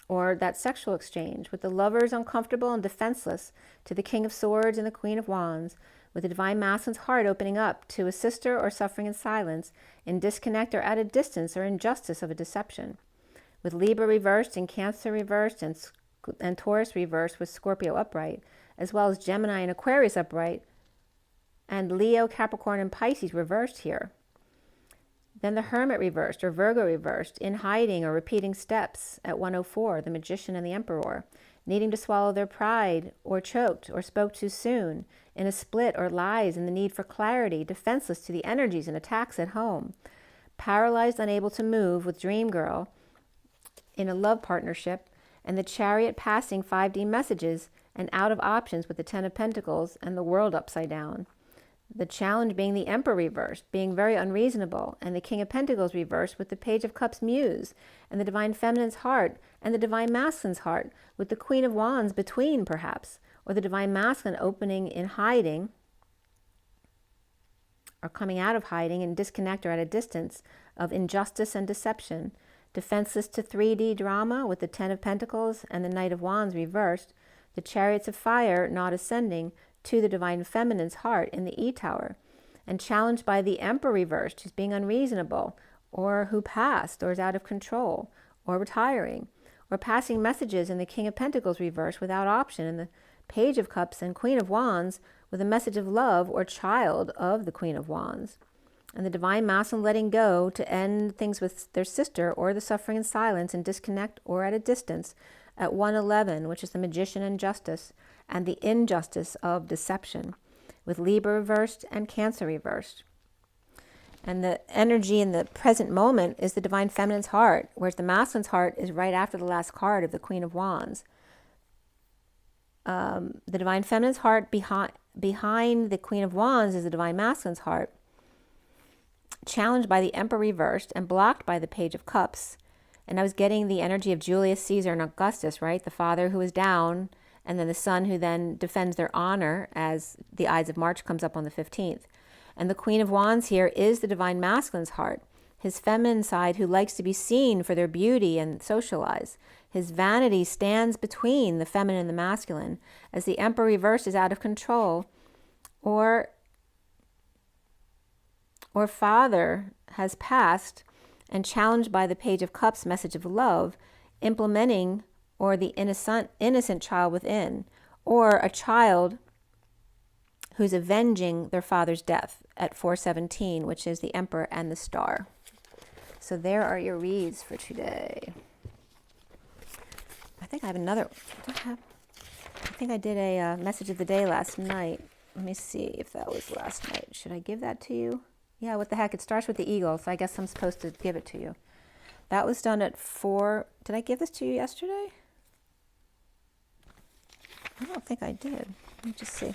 or that sexual exchange, with the lovers uncomfortable and defenseless to the King of Swords and the Queen of Wands, with the Divine Masculine's heart opening up to a sister or suffering in silence, in disconnect or at a distance or injustice of a deception, with Libra reversed and Cancer reversed and Taurus reversed with Scorpio upright, as well as Gemini and Aquarius upright, and Leo, Capricorn, and Pisces reversed here. Then the Hermit reversed, or Virgo reversed, in hiding or repeating steps at 104, the Magician and the Emperor, needing to swallow their pride, or choked, or spoke too soon, in a split or lies in the need for clarity, defenseless to the energies and attacks at home, paralyzed, unable to move with Dream Girl in a love partnership, and the Chariot passing 5D messages and out of options with the Ten of Pentacles and the World upside down. The challenge being the Emperor reversed, being very unreasonable, and the King of Pentacles reversed with the Page of Cups muse, and the Divine Feminine's heart, and the Divine Masculine's heart, with the Queen of Wands between, perhaps, or the Divine Masculine opening in hiding, or coming out of hiding in disconnect or at a distance of injustice and deception, defenseless to 3D drama with the Ten of Pentacles and the Knight of Wands reversed, the Chariots of Fire not ascending to the Divine Feminine's heart in the E-Tower, and challenged by the Emperor reversed, who's being unreasonable, or who passed, or is out of control, or retiring, or passing messages in the King of Pentacles reversed without option, and the Page of Cups and Queen of Wands with a message of love or child of the Queen of Wands, and the Divine Masculine letting go to end things with their sister or the suffering in silence and disconnect or at a distance at 111, which is the Magician and Justice, and the injustice of deception, with Libra reversed and Cancer reversed. And the energy in the present moment is the Divine Feminine's heart, whereas the Masculine's heart is right after the last card of the Queen of Wands. The Divine Feminine's heart behind the Queen of Wands is the Divine Masculine's heart, challenged by the Emperor reversed and blocked by the Page of Cups. And I was getting the energy of Julius Caesar and Augustus, right? The father who is down, and then the son who then defends their honor as the Ides of March comes up on the 15th. And the Queen of Wands here is the Divine Masculine's heart, his feminine side who likes to be seen for their beauty and socialize. His vanity stands between the feminine and the masculine, as the Emperor reversed is out of control, or father has passed and challenged by the Page of Cups message of love, implementing, or the innocent child within, or a child who's avenging their father's death at 417, which is the Emperor and the Star. So there are your reads for today. I think I have another. I think I did a message of the day last night. Let me see if that was last night. Should I give that to you? Yeah, what the heck? It starts with the eagle, so I guess I'm supposed to give it to you. That was done at 4. Did I give this to you yesterday? I don't think I did. Let me just see.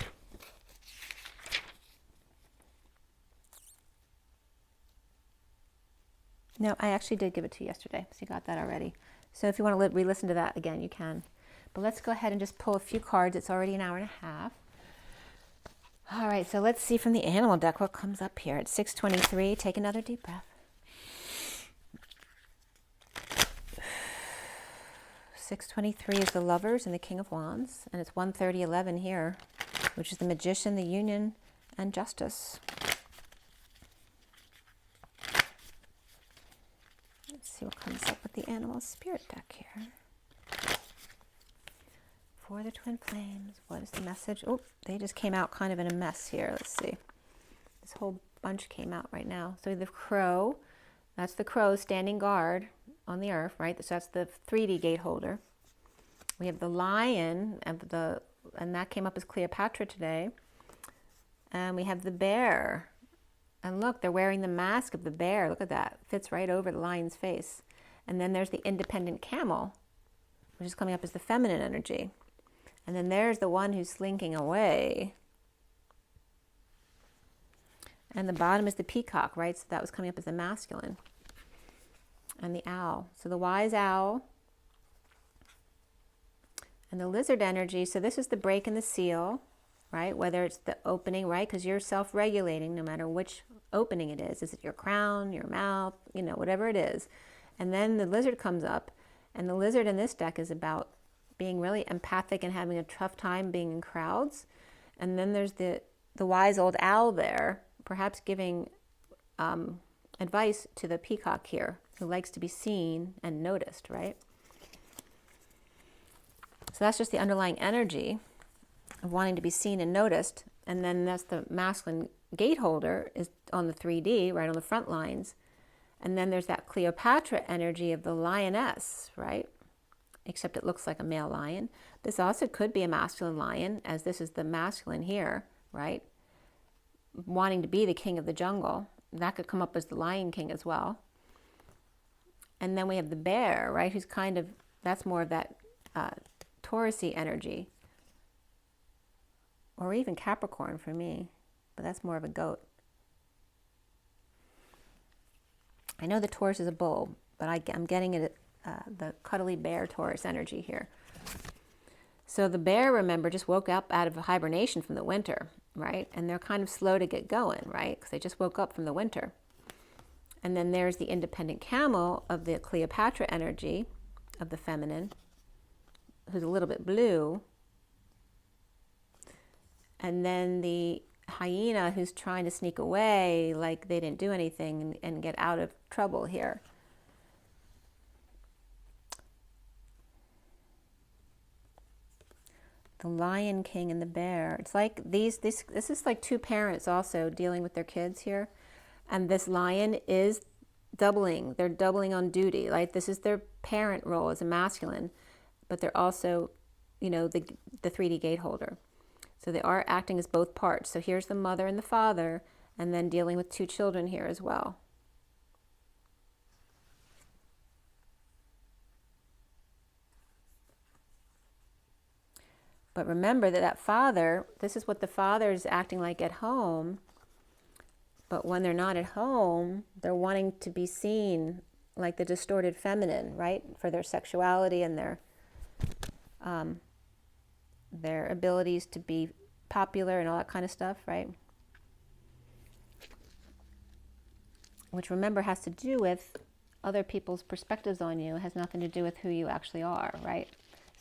No, I actually did give it to you yesterday, so you got that already. So if you want to re-listen to that again, you can. But let's go ahead and just pull a few cards. It's already an hour and a half. All right, so let's see from the animal deck what comes up here. It's 6:23. Take another deep breath. 6:23 is the Lovers and the King of Wands, and it's 1:30:11 here, which is the Magician, the Union, and Justice. Let's see what comes up with the Animal Spirit deck here. For the Twin Flames, what is the message? Oh, they just came out kind of in a mess here. Let's see. This whole bunch came out right now. So the Crow, that's the Crow standing guard on the earth, right? So that's the 3D gate holder. We have the Lion, and that came up as Cleopatra today. And we have the Bear. And look, they're wearing the mask of the bear. Look at that. Fits right over the lion's face. And then there's the Independent Camel, which is coming up as the feminine energy. And then there's the one who's slinking away. And the bottom is the Peacock, right? So that was coming up as the masculine. And the Owl. So the Wise Owl. And the Lizard energy. So this is the break and the seal, right? Whether it's the opening, right? Because you're self-regulating no matter which opening it is. Is it your crown, your mouth, you know, whatever it is. And then the Lizard comes up. And the Lizard in this deck is about being really empathic and having a tough time being in crowds. And then there's the wise old owl there, perhaps giving advice to the peacock here, who likes to be seen and noticed, right? So that's just the underlying energy of wanting to be seen and noticed. And then that's the masculine gate holder is on the 3D, right on the front lines. And then there's that Cleopatra energy of the lioness, right? Except it looks like a male lion. This also could be a masculine lion, as this is the masculine here, right? Wanting to be the king of the jungle. That could come up as the Lion King as well. And then we have the bear, right? Who's kind of, that's more of that Taurus-y energy. Or even Capricorn for me, but that's more of a goat. I know the Taurus is a bull, but I'm getting it the cuddly bear Taurus energy here. So the bear, remember, just woke up out of hibernation from the winter, right? And they're kind of slow to get going, right? Because they just woke up from the winter. And then there's the Independent Camel of the Cleopatra energy of the feminine, who's a little bit blue. And then the hyena who's trying to sneak away like they didn't do anything and get out of trouble here. The Lion King and the bear. It's like this is like two parents also dealing with their kids here. And this lion is doubling. They're doubling on duty. Like this is their parent role as a masculine, but they're also, you know, the 3D gate holder. So they are acting as both parts. So here's the mother and the father, and then dealing with two children here as well. But remember that father, this is what the father is acting like at home. But when they're not at home, they're wanting to be seen like the distorted feminine, right? For their sexuality and their abilities to be popular and all that kind of stuff, right? Which, remember, has to do with other people's perspectives on you. It has nothing to do with who you actually are, right?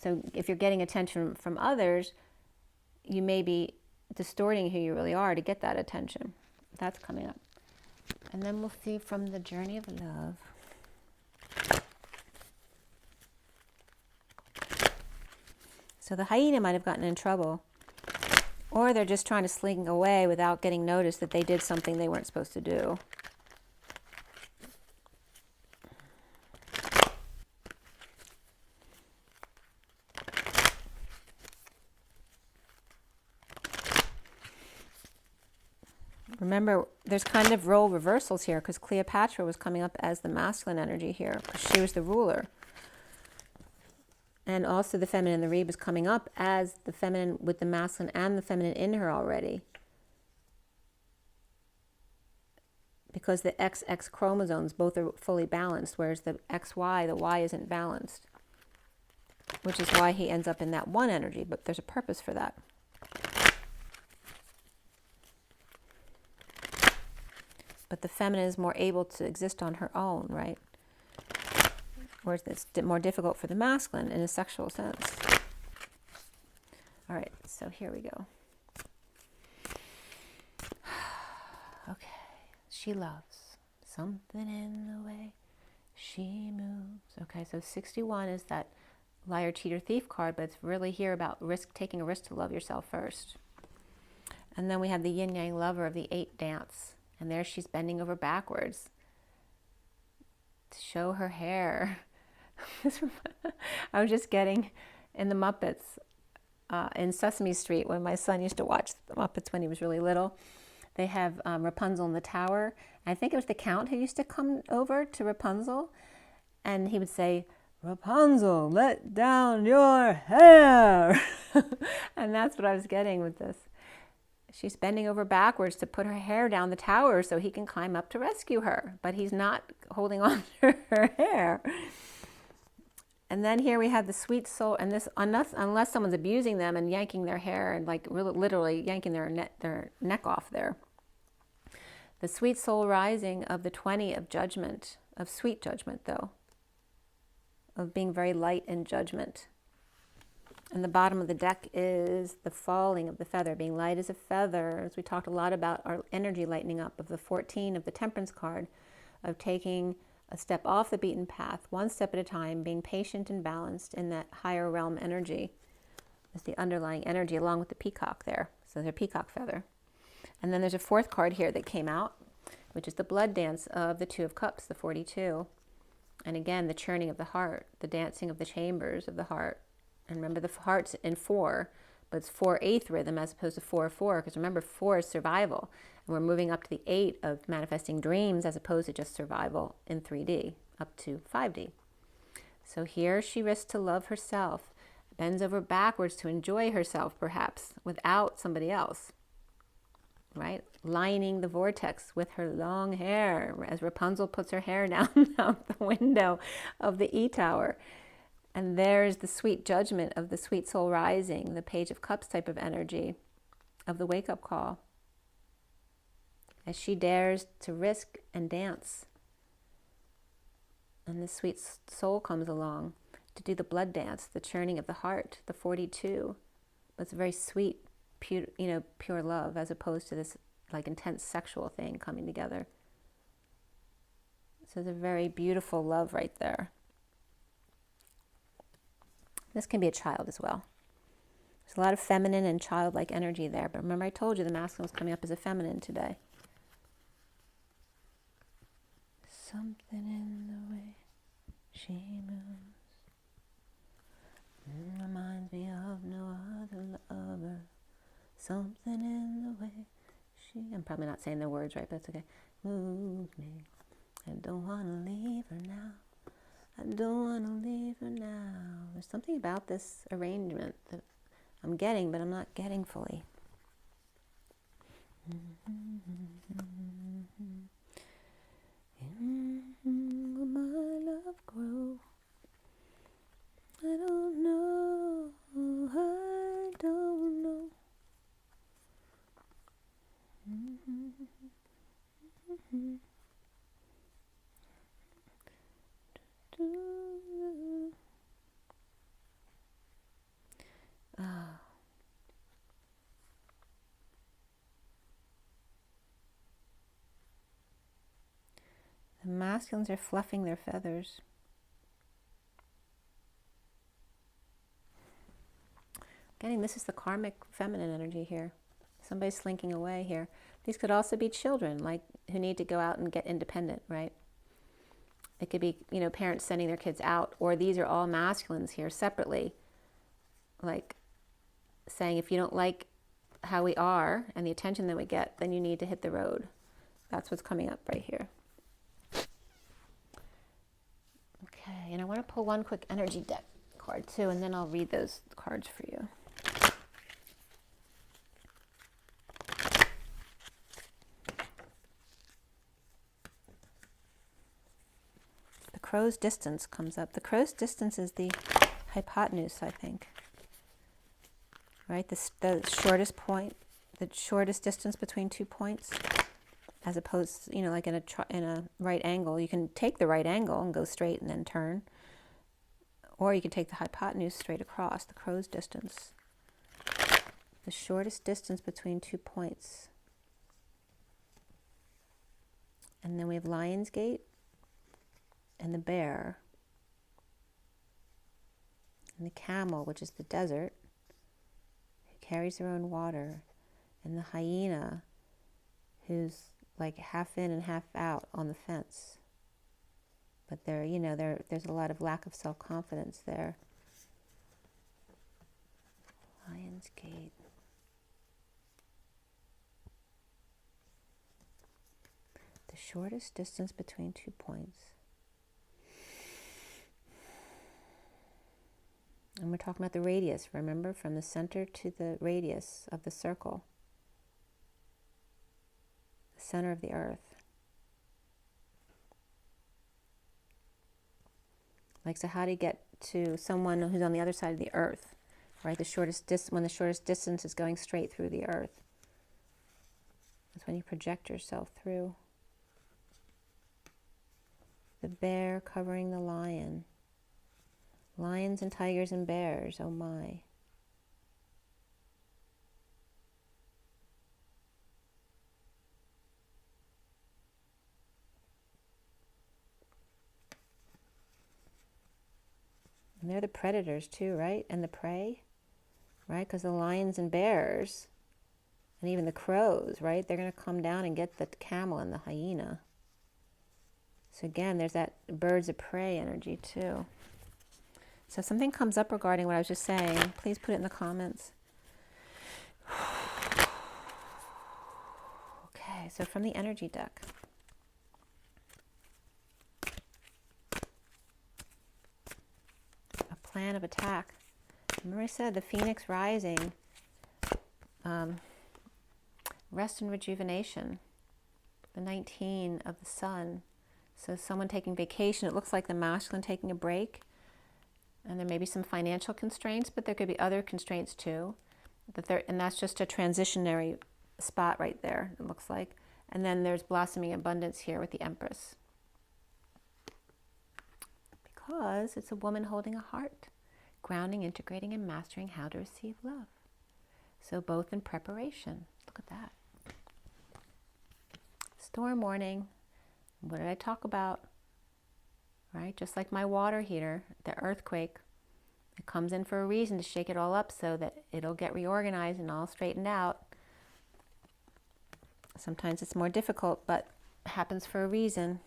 So if you're getting attention from others, you may be distorting who you really are to get that attention. That's coming up. And then we'll see from the Journey of Love. So the hyena might have gotten in trouble, or they're just trying to slink away without getting noticed that they did something they weren't supposed to do. Remember, there's kind of role reversals here because Cleopatra was coming up as the masculine energy here because she was the ruler. And also the feminine, the Reeve, is coming up as the feminine with the masculine and the feminine in her already. Because the XX chromosomes both are fully balanced, whereas the XY, the Y isn't balanced. Which is why he ends up in that one energy, but there's a purpose for that. But the feminine is more able to exist on her own, right? Whereas it's more difficult for the masculine in a sexual sense. All right, so here we go. Okay, she loves something in the way she moves. Okay, so 61 is that liar, cheater, thief card, but it's really here about taking a risk to love yourself first. And then we have the yin yang lover of the 8 dance. And there she's bending over backwards to show her hair. I was just getting in the Muppets in Sesame Street when my son used to watch the Muppets when he was really little. They have Rapunzel in the tower. I think it was the Count who used to come over to Rapunzel. And he would say, "Rapunzel, let down your hair." And that's what I was getting with this. She's bending over backwards to put her hair down the tower so he can climb up to rescue her. But he's not holding on to her hair. And then here we have the sweet soul. And this, unless someone's abusing them and yanking their hair and like really, literally yanking their neck off there. The sweet soul rising of the 20 of judgment, of sweet judgment though. Of being very light in judgment. And the bottom of the deck is the falling of the feather, being light as a feather, as we talked a lot about our energy lightening up, of the 14 of the temperance card, of taking a step off the beaten path, one step at a time, being patient and balanced in that higher realm energy, is the underlying energy along with the peacock there. So there's a peacock feather. And then there's a 4th card here that came out, which is the blood dance of the 2 of cups, the 42. And again, the churning of the heart, the dancing of the chambers of the heart. And remember, the heart's in 4, but it's 4/8 rhythm as opposed to 4/4, because remember, 4 is survival. And we're moving up to the 8 of manifesting dreams as opposed to just survival in 3D, up to 5D. So here she risks to love herself, bends over backwards to enjoy herself, perhaps, without somebody else, right? Lining the vortex with her long hair, as Rapunzel puts her hair down out the window of the E-Tower. And there's the sweet judgment of the sweet soul rising, the Page of Cups type of energy of the wake-up call. As she dares to risk and dance. And the sweet soul comes along to do the blood dance, the churning of the heart, the 42. But it's a very sweet, pure love, as opposed to this like intense sexual thing coming together. So it's a very beautiful love right there. This can be a child as well. There's a lot of feminine and childlike energy there. But remember, I told you the masculine was coming up as a feminine today. Something in the way she moves reminds me of no other lover. Something in the way she... I'm probably not saying the words right, but that's okay. Moves me. I don't want to leave her now. I don't want to leave her now. There's something about this arrangement that I'm getting, but I'm not getting fully. Will my love grow? I don't know. I don't know. The masculines are fluffing their feathers. Getting this is the karmic feminine energy here. Somebody's slinking away here. These could also be children, like who need to go out and get independent, right? It could be, parents sending their kids out, or these are all masculines here separately, like saying, if you don't like how we are and the attention that we get, then you need to hit the road. That's what's coming up right here. Okay, and I want to pull one quick energy deck card too, and then I'll read those cards for you. The crow's distance comes up. The crow's distance is the hypotenuse, I think. Right, the shortest point, the shortest distance between 2 points, as opposed, you know, like in a right angle. You can take the right angle and go straight and then turn, or you can take the hypotenuse straight across. The crow's distance, the shortest distance between 2 points. And then we have Lion's Gate and the bear, and the camel, which is the desert, carries their own water, and the hyena, who's like half in and half out on the fence. But there, you know, there's a lot of lack of self-confidence there. Lion's Gate. The shortest distance between 2 points. And we're talking about the radius, remember, from the center to the radius of the circle, the center of the earth. Like, so how do you get to someone who's on the other side of the earth, right? When the shortest distance is going straight through the earth. That's when you project yourself through. The bear covering the lion. Lions and tigers and bears, oh my. And they're the predators too, right? And the prey, right? Because the lions and bears, and even the crows, right? They're going to come down and get the camel and the hyena. So again, there's that birds of prey energy too. So if something comes up regarding what I was just saying, please put it in the comments. Okay, so from the energy deck. A plan of attack. Remember I said the phoenix rising, rest and rejuvenation, the 19 of the sun. So someone taking vacation, it looks like the masculine taking a break. And there may be some financial constraints, but there could be other constraints too. And that's just a transitionary spot right there, it looks like. And then there's blossoming abundance here with the Empress. Because it's a woman holding a heart, grounding, integrating, and mastering how to receive love. So both in preparation. Look at that. Storm warning. What did I talk about? Right? Just like my water heater, the earthquake, it comes in for a reason to shake it all up so that it'll get reorganized and all straightened out. Sometimes it's more difficult, but it happens for a reason.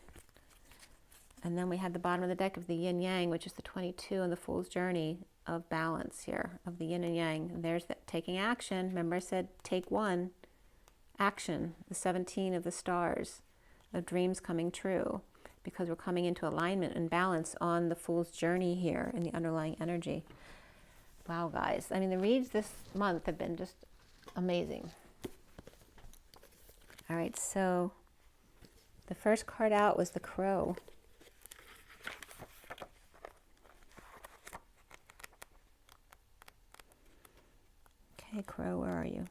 And then we had the bottom of the deck of the yin yang, which is the 22 and the Fool's Journey of balance here, of the yin and yang. And there's that taking action. Remember I said take one, action, the 17 of the stars, of dreams coming true. Because we're coming into alignment and balance on the Fool's Journey here in the underlying energy. Wow, guys. I mean, the reads this month have been just amazing. All right, so the first card out was the Crow. Okay, Crow, where are you?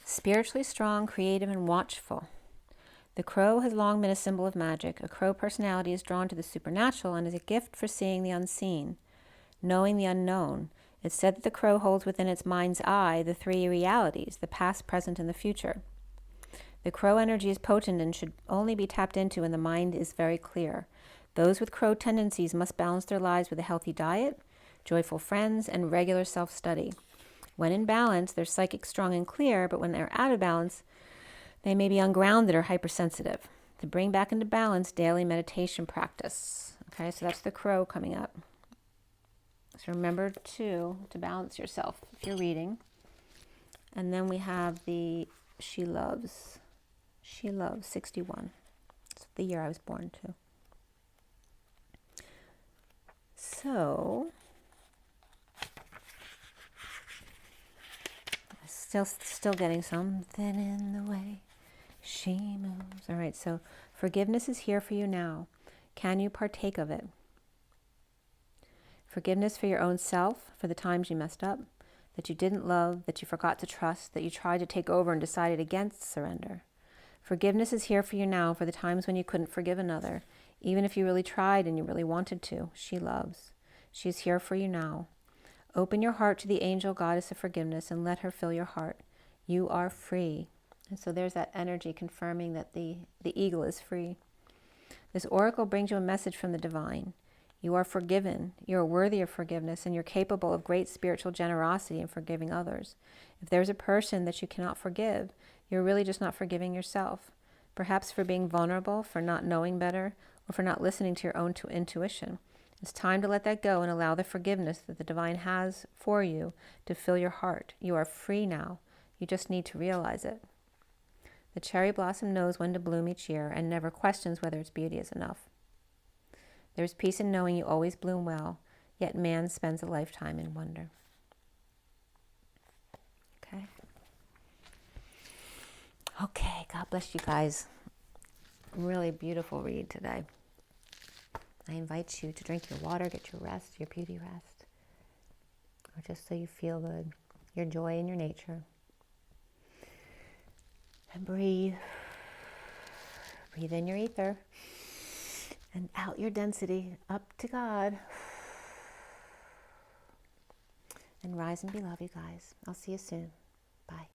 Spiritually strong, creative, and watchful. The crow has long been a symbol of magic. A crow personality is drawn to the supernatural and is a gift for seeing the unseen, knowing the unknown. It's said that the crow holds within its mind's eye the three realities, the past, present, and the future. The crow energy is potent and should only be tapped into when the mind is very clear. Those with crow tendencies must balance their lives with a healthy diet, joyful friends, and regular self-study. When in balance, they're psychic, strong, and clear, but when they're out of balance, they may be ungrounded or hypersensitive. To bring back into balance, daily meditation practice. Okay, so that's the crow coming up. So remember to balance yourself if you're reading. And then we have the She Loves 61. It's the year I was born too. So, still getting something in the way. She moves. All right, so forgiveness is here for you now. Can you partake of it? Forgiveness for your own self, for the times you messed up, that you didn't love, that you forgot to trust, that you tried to take over and decided against surrender. Forgiveness is here for you now for the times when you couldn't forgive another, even if you really tried and you really wanted to. She loves. She's here for you now. Open your heart to the angel goddess of forgiveness and let her fill your heart. You are free. And so there's that energy confirming that the eagle is free. This oracle brings you a message from the divine. You are forgiven. You are worthy of forgiveness, and you're capable of great spiritual generosity in forgiving others. If there's a person that you cannot forgive, you're really just not forgiving yourself. Perhaps for being vulnerable, for not knowing better, or for not listening to your own intuition. It's time to let that go and allow the forgiveness that the divine has for you to fill your heart. You are free now. You just need to realize it. The cherry blossom knows when to bloom each year and never questions whether its beauty is enough. There's peace in knowing you always bloom well, yet man spends a lifetime in wonder. Okay? Okay, God bless you guys. Really beautiful read today. I invite you to drink your water, get your rest, your beauty rest, or just so you feel good, your joy in your nature. And breathe. Breathe in your ether and out your density up to God. And rise and be love, you guys. I'll see you soon. Bye.